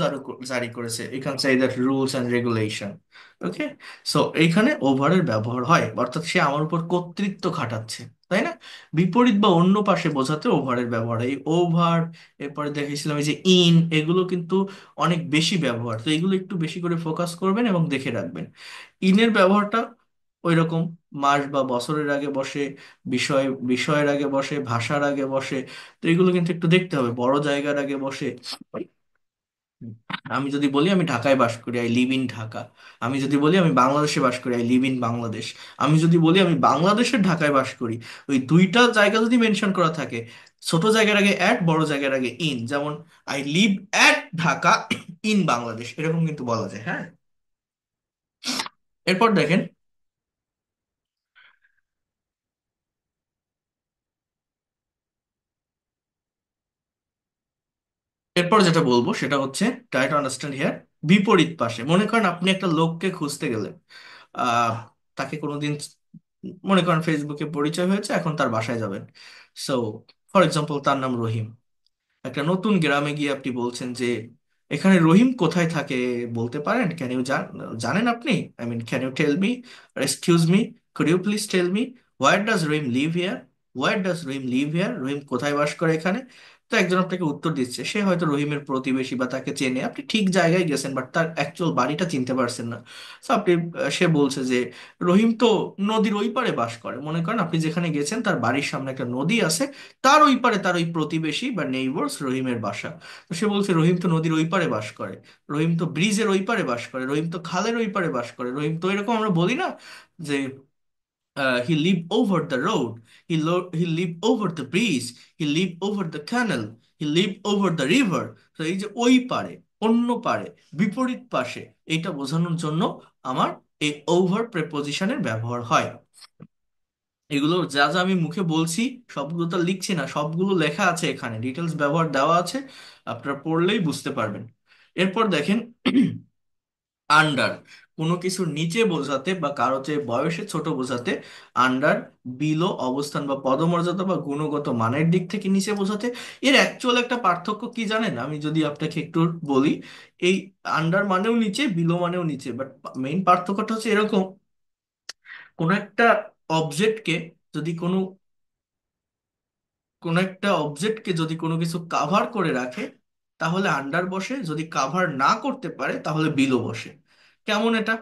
জারি করেছে। এখানে say that rules and regulation. Okay, so এইখানে ওভারের ব্যবহার হয়, অর্থাৎ সে আমার উপর কর্তৃত্ব খাটাচ্ছে, তাই না? বিপরীত বা অন্য পাশে বোঝাতে ওভারের ব্যবহার হয়। এই ওভার, এরপরে দেখেছিলাম এই যে ইন, এগুলো কিন্তু অনেক বেশি ব্যবহার, তো এগুলো একটু বেশি করে ফোকাস করবেন এবং দেখে রাখবেন। ইনের ব্যবহারটা ওই রকম, মাস বা বছরের আগে বসে, বিষয় বিষয়ের আগে বসে, ভাষার আগে বসে। তো এগুলো কিন্তু একটু দেখতে হবে, বড় জায়গার আগে বসে। আমি যদি বলি আমি ঢাকায় বাস করি, আই লিভ ইন ঢাকা। আমি যদি বলি আমি বাংলাদেশে বাস করি, আই লিভ ইন বাংলাদেশ। আমি যদি বলি আমি বাংলাদেশের ঢাকায় বাস করি, ওই দুইটা জায়গা যদি মেনশন করা থাকে, ছোট জায়গার আগে অ্যাট, বড় জায়গার আগে ইন, যেমন I live at Dhaka in Bangladesh, এরকম কিন্তু বলা যায়, হ্যাঁ। এরপর দেখেন, এরপর যেটা বলবো সেটা হচ্ছে ট্রাই টু আন্ডারস্ট্যান্ড হিয়ার। বিপরীত পাশে মনে করেন আপনি একটা লোককে খুঁজতে গেলেন, আহ তাকে কোনোদিন মনে করেন ফেসবুকে পরিচয় হয়েছে, এখন তার বাসায় যাবেন। সো ফর এক্সাম্পল তার নাম রহিম। একটা নতুন গ্রামে গিয়ে আপনি বলছেন যে এখানে রহিম কোথায় থাকে বলতে পারেন? ক্যান ইউ, জানেন আপনি? I mean can you tell me, excuse me, could you please tell me, where does Rahim live here, where does Rahim live here, Rahim কোথায় বাস করে এখানে? তো একজন আপনাকে উত্তর দিচ্ছে, সে হয়তো রহিমের প্রতিবেশী বা তাকে চেনে, আপনি ঠিক জায়গায় গেছেন বাট তার অ্যাকচুয়াল বাড়িটা চিনতে পারছেন না। তো আপনি সে বলছে যে রহিম তো নদীর ওই পারে বাস করে। মনে করেন আপনি যেখানে গেছেন তার বাড়ির সামনে একটা নদী আছে, তার ওই পারে তার ওই প্রতিবেশী বা নেইবার্স রহিমের বাসা। তো সে বলছে রহিম তো নদীর ওই পারে বাস করে, রহিম তো ব্রিজের ওই পারে বাস করে, রহিম তো খালের ওই পারে বাস করে, রহিম তো, এরকম আমরা বলি না যে he live over the road, he live over the bridge, he live over the canal, he live over the river. তো এই যে ওই পারে, অন্য পারে, বিপরীত পাশে, এইটা বোঝানোর জন্য আমার এই ওভার প্রেপোজিশনের ব্যবহার হয়। এগুলো যা যা আমি মুখে বলছি সবগুলো তো লিখছি না, সবগুলো লেখা আছে এখানে, ডিটেলস ব্যবহার দেওয়া আছে, আপনারা পড়লেই বুঝতে পারবেন। এরপর দেখেন, আন্ডার, কোনো কিছুর নিচে বোঝাতে বা কারো চেয়ে বয়সে ছোট বোঝাতে। আন্ডার, বিলো, অবস্থান বা পদমর্যাদা বা গুণগত মানের দিক থেকে নিচে বোঝাতে। এর অ্যাকচুয়াল একটা পার্থক্য কি জানেন? আমি যদি আপনাকে একটু বলি, এই আন্ডার মানেও নিচে, বিলো মানেও নিচে, বাট মেইন পার্থক্যটা হচ্ছে এরকম, কোনো একটা অবজেক্টকে যদি কোনো কোনো একটা অবজেক্টকে যদি কোনো কিছু কাভার করে রাখে তাহলে আন্ডার বসে, যদি কাভার না করতে পারে তাহলে বিলো বসে। কেমন এটা?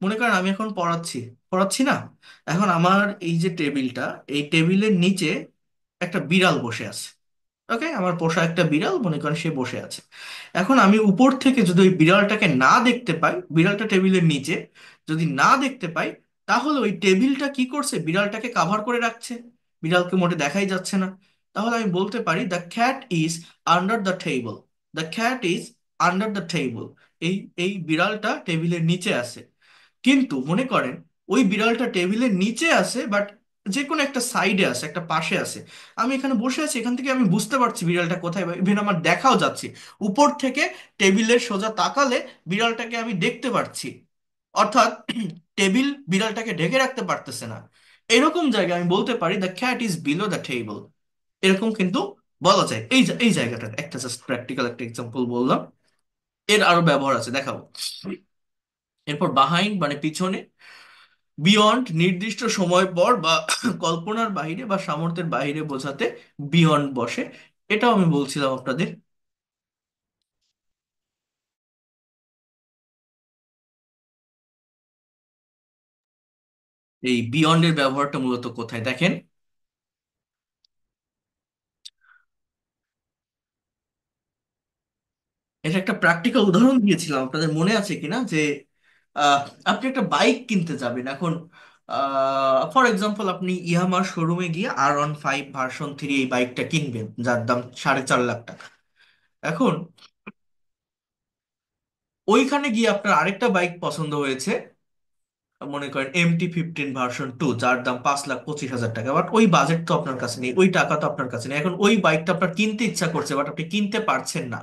মনে করেন আমি এখন পড়াচ্ছি, পড়াচ্ছি না, এখন আমার এই যে টেবিলটা, এই টেবিলের নিচে একটা বিড়াল বসে আছে। ওকে, আমার পোষা একটা বিড়াল, মনে করেন সে বসে আছে। এখন আমি উপর থেকে যদি ওই বিড়ালটাকে না দেখতে পাই, বিড়ালটা টেবিলের নিচে যদি না দেখতে পাই, তাহলে ওই টেবিলটা কি করছে? বিড়ালটাকে কাভার করে রাখছে, বিড়ালকে মোটে দেখাই যাচ্ছে না। তাহলে আমি বলতে পারি the cat is under the table, the cat is under the table. এই এই বিড়ালটা টেবিলের নিচে আছে। কিন্তু মনে করেন ওই বিড়ালটা টেবিলের নিচে আছে বাট যে কোনো একটা সাইডে আছে, একটা পাশে আছে, আমি এখানে বসে আছি, এখান থেকে আমি বুঝতে পারছি বিড়ালটা কোথায়, ইভেন আমার দেখাও যাচ্ছে উপর থেকে, টেবিলের সোজা তাকালে বিড়ালটাকে আমি দেখতে পাচ্ছি। অর্থাৎ টেবিল বিড়ালটাকে ঢেকে রাখতে পারতেছে না, এরকম জায়গায় আমি বলতে পারি the cat is below the table, এরকম কিন্তু বলা যায়। এই জায়গাটা একটা জাস্ট প্র্যাকটিক্যাল একটা এক্সাম্পল বললাম, এর আরো ব্যবহার আছে দেখাবো। এরপর বাহাইন্ড মানে পিছনে, বিয়ন্ড নির্দিষ্ট সময় পর বা কল্পনার বাইরে বা সামর্থ্যের বাইরে বোঝাতে বিয়ন্ড বসে, এটাও আমি বলছিলাম আপনাদের। এই বিয়ন্ডের ব্যবহারটা মূলত কোথায় দেখেন, এটা একটা প্র্যাকটিক্যাল উদাহরণ দিয়েছিলাম, আপনাদের মনে আছে কিনা যে আহ, আপনি একটা বাইক কিনতে যাবেন এখন, ফর এক্সাম্পল আপনি ইয়ামার শোরুমে গিয়ে R15 ভার্সন 3 এই বাইকটা কিনবেন যার দাম 4.5 লাখ টাকা। এখন ওইখানে গিয়ে আপনার আরেকটা বাইক পছন্দ হয়েছে, মনে করেন MT15 ভার্সন 2 যার দাম 5,25,000 টাকা, বাট ওই বাজেট তো আপনার কাছে নেই, ওই টাকা তো আপনার কাছে নেই। এখন ওই বাইকটা আপনার কিনতে ইচ্ছা করছে বাট আপনি কিনতে পারছেন না,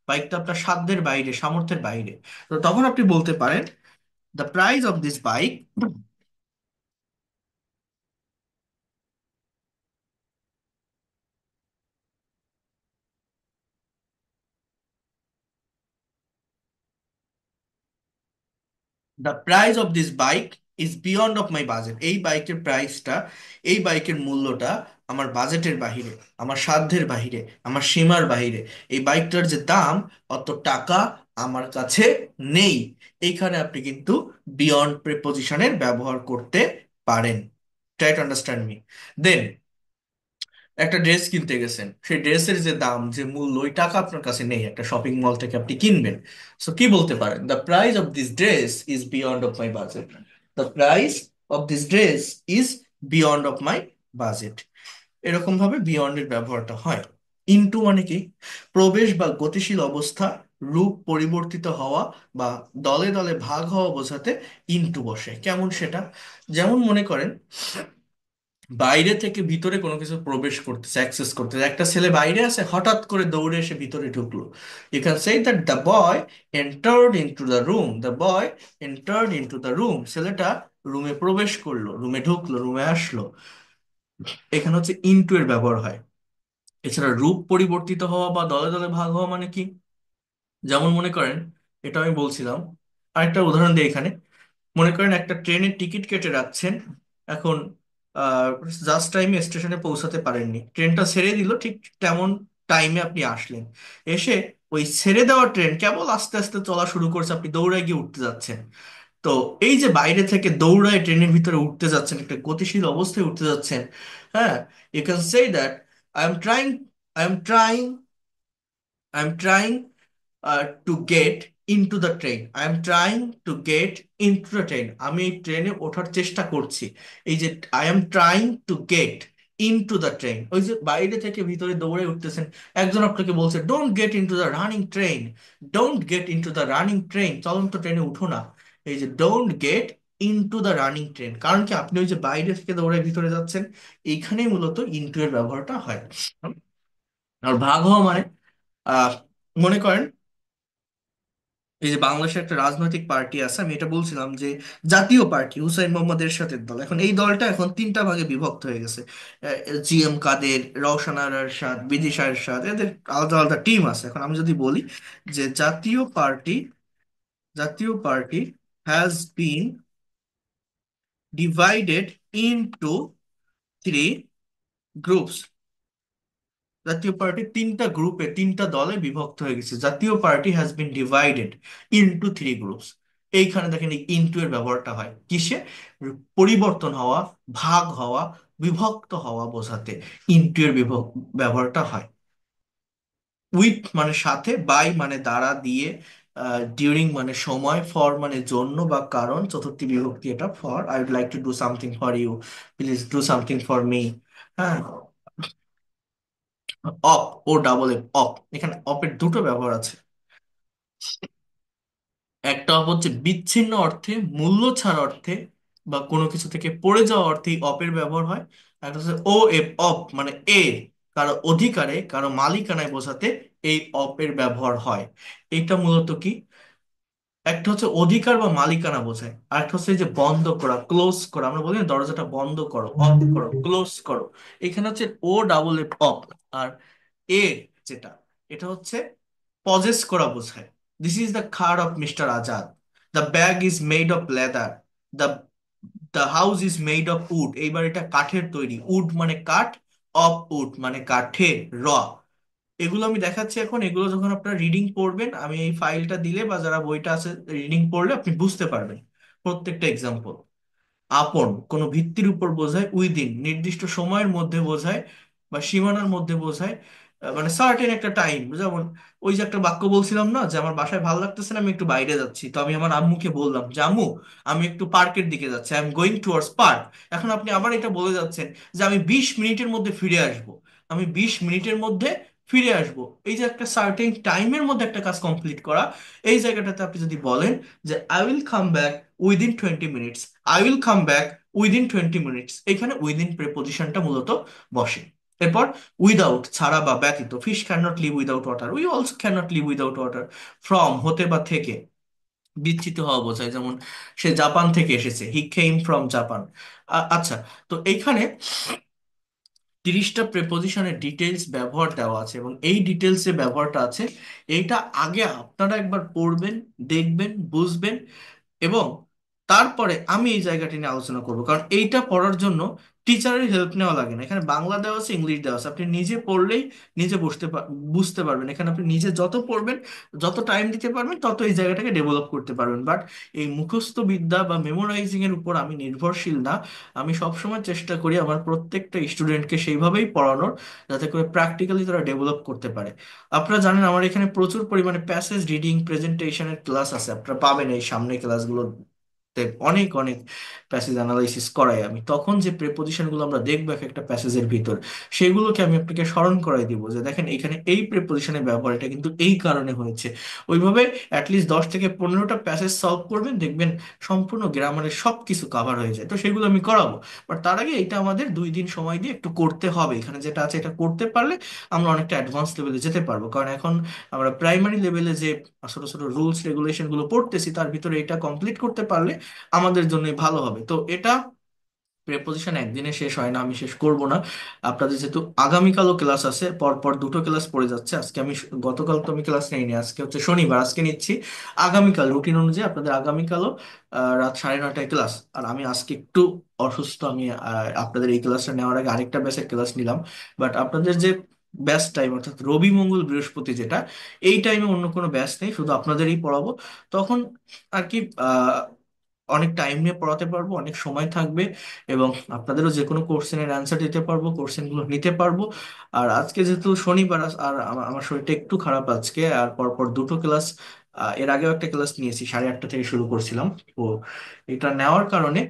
বাইকটা আপনার সাধ্যের বাইরে, সামর্থ্যের বাইরে। তো তখন আপনি বলতে পারেন the price of this bike, the price of this bike is beyond of my budget, এই বাইকের প্রাইসটা, এই বাইকের মূল্যটা আমার বাজেটের বাহিরে, আমার সাধ্যের বাহিরে, আমার সীমার বাহিরে, এই বাইকটার যে দাম, অত টাকা আমার কাছে নেই। এইখানে আপনি কিন্তু বিয়ন্ড প্রিপোজিশনের ব্যবহার করতে পারেন। Try to understand me. Then একটা ড্রেস কিনতে গেছেন, সেই ড্রেসের যে দাম, যে মূল্য, ওই টাকা আপনার কাছে নেই, একটা শপিং মল থেকে আপনি কিনবেন। সো কি বলতে পারেন, the price of this dress is beyond of my budget, the price of this dress is beyond of my budget. এরকম ভাবে বিয়ন্ডের ব্যবহারটা হয়। ইনটু মানে কি, প্রবেশ বা গতিশীল অবস্থা, রূপ পরিবর্তিত হওয়া বা দলে দলে ভাগ হওয়া বোঝাতে ইনটু বসে। কেমন সেটা, যেমন মনে করেন বাইরে থেকে ভিতরে কোনো কিছু প্রবেশ করতেছে, অ্যাক্সেস করতেছে, একটা ছেলে বাইরে আছে হঠাৎ করে দৌড়ে এসে ভিতরে ঢুকলো, you can say that the boy entered into the room, the boy entered into the room, ছেলেটা রুমে প্রবেশ করলো, রুমে ঢুকলো, রুমে আসলো। এখানে হচ্ছে ইনটু এর ব্যবহার হয়। এছাড়া রূপ পরিবর্তিত হওয়া বা দলে দলে ভাগ হওয়া মানে কি, যেমন মনে করেন, এটা আমি বলছিলাম, আরেকটা উদাহরণ দিই এখানে। মনে করেন একটা ট্রেনের টিকিট কেটে রাখছেন, এখন জাস্ট টাইমে স্টেশনে পৌঁছাতে পারেননি, ট্রেনটা ছেড়ে দিল, ঠিক তেমন টাইমে আপনি আসলেন, এসে ওই ছেড়ে দেওয়া ট্রেন কেবল আস্তে আস্তে চলা শুরু করছে, আপনি দৌড়ায় গিয়ে উঠতে যাচ্ছেন। তো এই যে বাইরে থেকে দৌড়ায় ট্রেনের ভিতরে উঠতে যাচ্ছেন, একটা গতিশীল অবস্থায় উঠতে যাচ্ছেন, হ্যাঁ, you can say that I am trying, I am trying, I am trying to get into the train, I am trying to get into the train, আমি এই ট্রেনে ওঠার চেষ্টা করছি। এই যে I am trying to get into the train, ওই যে বাইরে থেকে ভিতরে দৌড়ে উঠতেছেন, একজন আপনাকে বলছে don't get into the running train, don't get into the running train, চলন্ত ট্রেনে উঠো না। এই যে don't get into the running train, কারণ কি আপনি ওই যে বাইরে থেকে দৌড়ে ভিতরে যাচ্ছেন, এইখানেই মূলত ইনটু এর ব্যবহারটা হয়। আর ভাগ হওয়া মানে আহ মনে করেন এই যে বাংলাদেশে একটা রাজনৈতিক পার্টি আছে, আমি এটা বলছিলাম যে জাতীয় পার্টি, হুসাইন মোহাম্মদ এরশাদের দল, এখন এই দলটা এখন 3টা ভাগে বিভক্ত হয়ে গেছে। GM কাদের, রওশন আরা এরশাদ, বিদিশা এরশাদ, এদের আলাদা আলাদা টিম আছে। এখন আমি যদি বলি যে জাতীয় party has been divided into 3 groups, জাতীয় পার্টি 3টা গ্রুপে, 3টা দলে বিভক্ত হয়ে গেছে, জাতীয় party has been divided into 3 groups. এইখানে দেখেন এই ইনটু এর ব্যবহারটা হয় কিসে, পরিবর্তন হওয়া, ভাগ হওয়া, বিভক্ত হওয়া বোঝাতে ইনটু এর ব্যবহারটা হয়। উইথ মানে সাথে, বাই মানে দ্বারা, দিয়ে, ডিউরিং মানে সময়, ফর মানে জন্য বা কারণ, চতুর্থী বিভক্তি এটা, for I would like to do something for you, please do something for me. হ্যাঁ, অপ, ও ডাবল এফ, অপ, এখানে অপের দুটো ব্যবহার আছে। একটা অপ হচ্ছে বিচ্ছিন্ন অর্থে, মূল্য ছাড় অর্থে, বা কোনো কিছু থেকে পড়ে যাওয়া অর্থে এই অপের ব্যবহার হয়। একটা হচ্ছে ও এফ, অপ মানে এ, কারো অধিকারে, কারো মালিকানায় বোঝাতে এই অপের ব্যবহার হয়। এটা মূলত কি, একটা হচ্ছে অধিকার বা মালিকানা বোঝায়, আর একটা হচ্ছে এই যে বন্ধ করা, ক্লোজ করা, আমরা বলি না দরজাটা বন্ধ করো, অফ করো, ক্লোজ করো। এখানে হচ্ছে ও ডাবল এফ অফ। আর এ যেটা, এটা হচ্ছে পজেস করা বোঝায়। This is the car of mister Azad, the bag is made of leather, the the house is made of wood. এইবার এটা কাঠের তৈরি, উড মানে কাঠ, অফ উড মানে কাঠের, র। এগুলো আমি দেখাচ্ছি এখন, এগুলো যখন আপনারা রিডিং পড়বেন, আমি এই ফাইলটা দিলে বা যারা বইটা আছে রিডিং পড়লে আপনি বুঝতে পারবেন প্রত্যেকটা এক্সাম্পল। আপন কোনো ভিত্তির উপর বোঝায়, উইদিন নির্দিষ্ট সময়ের মধ্যে বোঝায় বা সীমানার মধ্যে বোঝায়, মানে সার্টেন একটা টাইম। যেমন ওই যে একটা বাক্য বলছিলাম না, যে আমার বাসায় ভালো লাগতেছে না, আমি একটু বাইরে যাচ্ছি, তো আমি আমার আম্মুকে বললাম যে আম্মু আমি একটু পার্কের দিকে যাচ্ছি, I am going towards park. এখন আপনি আবার এটা বলে যাচ্ছেন যে আমি 20 মিনিটের মধ্যে ফিরে আসবো, আমি 20 মিনিটের মধ্যে ফিরে আসবো। এই যে একটা সার্টেন টাইমের মধ্যে একটা কাজ কমপ্লিট করা, এই জায়গাটাতে আপনি যদি বলেন যে I will come back within 20 minutes, I will come back within 20 minutes, এখানে উইদিন প্রেপোজিশনটা মূলত বসে। এরপর উইদাউট ছাড়া বা ব্যতীত, fish can not live without water, we also can not live without water. From হতে বা থেকে, বিচ্যুত হওয়া বোঝায়, যেমন সে জাপান থেকে এসেছে, হি কেম ফ্রম জাপান। আচ্ছা, তো এইখানে 30টা প্রেপোজিশনের ডিটেলস ব্যবহার দেওয়া আছে, এবং এই ডিটেলস যে ব্যবহারটা আছে, এইটা আগে আপনারা একবার পড়বেন, দেখবেন, বুঝবেন, এবং তারপরে আমি এই জায়গাটি নিয়ে আলোচনা করব, কারণ এইটা পড়ার জন্য টিচারের হেল্প নেওয়া লাগে না। এখানে বাংলা দেওয়া আছে, ইংলিশ দেওয়া আছে, আপনি নিজে পড়লেই নিজে বুঝতে পারবেন। এখানে আপনি নিজে যত পড়বেন, যত টাইম দিতে পারবেন, তত এই জায়গাটাকে ডেভেলপ করতে পারবেন। বাট এই মুখস্থ বিদ্যা বা মেমোরাইজিং এর উপর আমি নির্ভরশীল না। আমি সবসময় চেষ্টা করি আমার প্রত্যেকটা স্টুডেন্টকে সেইভাবেই পড়ানোর, যাতে করে প্র্যাকটিক্যালি তারা ডেভেলপ করতে পারে। আপনারা জানেন আমার এখানে প্রচুর পরিমাণে প্যাসেজ রিডিং প্রেজেন্টেশনের ক্লাস আছে, আপনারা পাবেন এই সামনে ক্লাসগুলো। অনেক অনেক প্যাসেজ অ্যানালাইসিস করাই আমি, তখন যে প্রেপোজিশন গুলো আমরা দেখবো এক একটা প্যাসেজের ভিতর, সেগুলোকে আমি আপনাকে স্মরণ করাই দিব যে দেখেন এখানে এই প্রেপোজিশনের ব্যবহার এটা কিন্তু এই কারণে হয়েছে। ওইভাবে অ্যাটলিস্ট 10 থেকে 15টা প্যাসেজ সলভ করবেন, দেখবেন সম্পূর্ণ গ্রামারের সব কিছু কাভার হয়ে যায়। তো সেগুলো আমি করাবো, বাট তার আগে এটা আমাদের 2 দিন সময় দিয়ে একটু করতে হবে। এখানে যেটা আছে এটা করতে পারলে আমরা অনেকটা অ্যাডভান্স লেভেলে যেতে পারবো, কারণ এখন আমরা প্রাইমারি লেভেলে যে ছোট ছোট রুলস রেগুলেশন গুলো পড়তেছি, তার ভিতরে এটা কমপ্লিট করতে পারলে আমাদের জন্যই ভালো হবে। তো এটা প্রেপোজিশন একদিনে শেষ হয় না, আমি শেষ করব না। আপনাদের যেহেতু আগামীকালও ক্লাস আছে, পরপর দুটো ক্লাস পড়ে যাচ্ছে, আজকে আমি গতকাল তো আমি ক্লাস নেইনি, আজকে হচ্ছে শনিবার, আজকে নিচ্ছি। আগামীকাল রুটিন অনুযায়ী আপনাদের আগামীকালও রাত 9:30টায় ক্লাস। আর আমি আজকে একটু অসুস্থ, আমি আপনাদের এই ক্লাসটা নেওয়ার আগে আরেকটা ব্যাচের ক্লাস নিলাম। বাট আপনাদের যে ব্যাচ টাইম, অর্থাৎ রবি মঙ্গল বৃহস্পতি যেটা, এই টাইমে অন্য কোনো ব্যাচ নেই, শুধু আপনাদেরই পড়াবো। তখন আর কি অনেক টাইম নিয়ে পড়াতে পারবো, অনেক সময় থাকবে, এবং আপনাদেরও যে কোনো কোশ্চেনের অ্যান্সার দিতে পারবো, কোশ্চেনগুলো নিতে পারবো। আর আজকে যেহেতু শনিবার, আর আমার শরীরটা একটু খারাপ আজকে, আর পরপর দুটো ক্লাস, এর আগেও একটা ক্লাস নিয়েছি, 8:30 থেকে শুরু করছিলাম। তো এটা নেওয়ার কারণে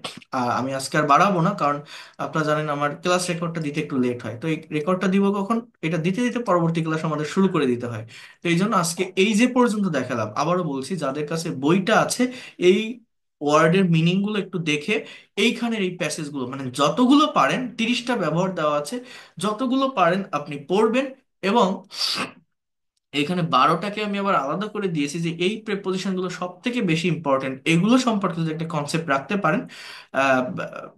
আমি আজকে আর বাড়াবো না, কারণ আপনারা জানেন আমার ক্লাস রেকর্ডটা দিতে একটু লেট হয়। তো এই রেকর্ডটা দিব কখন, এটা দিতে দিতে পরবর্তী ক্লাস আমাদের শুরু করে দিতে হয়। তো এই জন্য আজকে এই যে পর্যন্ত দেখালাম, আবারও বলছি যাদের কাছে বইটা আছে, এই ওয়ার্ডের মিনিং গুলো একটু দেখে এইখানের এই প্যাসেজ গুলো, মানে যতগুলো পারেন, 30টা ব্যবহার দেওয়া আছে, যতগুলো পারেন আপনি পড়বেন। এবং এখানে 12টাকে আমি আবার আলাদা করে দিয়েছি যে এই প্রেপোজিশন গুলো সব থেকে বেশি ইম্পর্টেন্ট, এগুলো সম্পর্কে যদি একটা কনসেপ্ট রাখতে পারেন,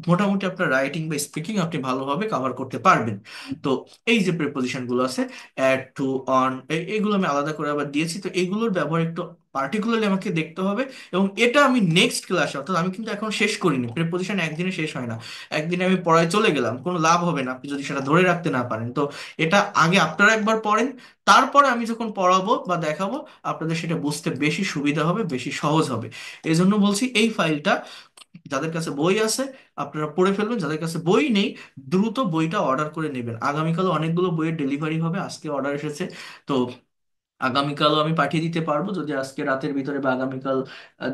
মোটামুটি আপনার রাইটিং বা স্পিকিং আপনি ভালোভাবে কভার করতে পারবেন। তো এই যে প্রেপোজিশন গুলো আছে, অ্যাড, টু, অন, এইগুলো আমি আলাদা করে আবার দিয়েছি। তো এগুলোর ব্যবহার একটু পার্টিকুলারলি আমাকে দেখতে হবে, এবং এটা আমি নেক্সট ক্লাসে, অর্থাৎ আমি কিন্তু এখন শেষ করিনি, প্রেপোজিশন একদিনে শেষ হয় না। একদিনে আমি পড়ায় চলে গেলাম, কোনো লাভ হবে না আপনি যদি সেটা ধরে রাখতে না পারেন। তো এটা আগে আপনারা একবার পড়েন, তারপরে আমি যখন পড়াবো বা দেখাবো, আপনাদের সেটা বুঝতে বেশি সুবিধা হবে, বেশি সহজ হবে। এই জন্য বলছি এই ফাইলটা যাদের কাছে বই আছে আপনারা পড়ে ফেলবেন, যাদের কাছে বই নেই দ্রুত বইটা অর্ডার করে নেবেন। আগামীকাল অনেকগুলো বইয়ের ডেলিভারি হবে, আজকে অর্ডার এসেছে। তো আগামীকালও আমি পাঠিয়ে দিতে পারবো, যদি আজকে রাতের ভিতরে বা আগামীকাল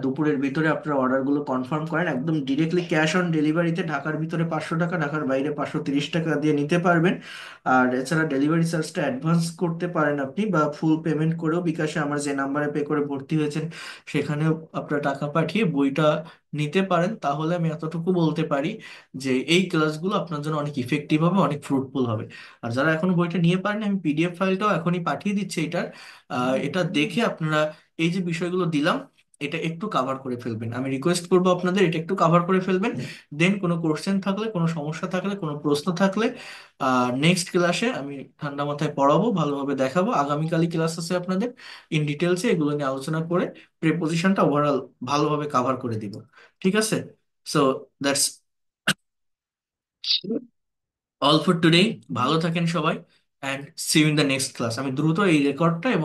দুপুরের ভিতরে আপনারা অর্ডারগুলো কনফার্ম করেন, একদম ডিরেক্টলি ক্যাশ অন ডেলিভারিতে ঢাকার ভিতরে 500 টাকা, ঢাকার বাইরে 530 টাকা দিয়ে নিতে পারবেন। আর এছাড়া ডেলিভারি চার্জটা অ্যাডভান্স করতে পারেন আপনি, বা ফুল পেমেন্ট করেও বিকাশে আমার যে নাম্বারে পে করে ভর্তি হয়েছেন সেখানেও আপনার টাকা পাঠিয়ে বইটা নিতে পারেন। তাহলে আমি এতটুকু বলতে পারি যে এই ক্লাসগুলো আপনার জন্য অনেক ইফেক্টিভ হবে, অনেক ফ্রুটফুল হবে। আর যারা এখনো বইটা নিয়ে পারেন, আমি পিডিএফ ফাইলটাও এখনই পাঠিয়ে দিচ্ছি। এটা দেখে আপনারা এই যে বিষয়গুলো দিলাম, এটা একটু কাভার করে ফেলবেন, আমি রিকোয়েস্ট করবো আপনাদের এটা একটু কাভার করে ফেলবেন। দেন কোনো কোশ্চেন থাকলে, কোনো সমস্যা থাকলে, কোনো প্রশ্ন থাকলে নেক্সট ক্লাসে আমি ঠান্ডা মাথায় পড়াবো, ভালোভাবে দেখাবো। আগামীকালই ক্লাস আছে আপনাদের, ইন ডিটেলসে এগুলো নিয়ে আলোচনা করে প্রিপোজিশনটা ওভারঅল ভালোভাবে কাভার করে দিব। ঠিক আছে? So that's all for today. ভালো থাকেন সবাই, and see you in the next class. আমি দ্রুত এই রেকর্ডটা এবং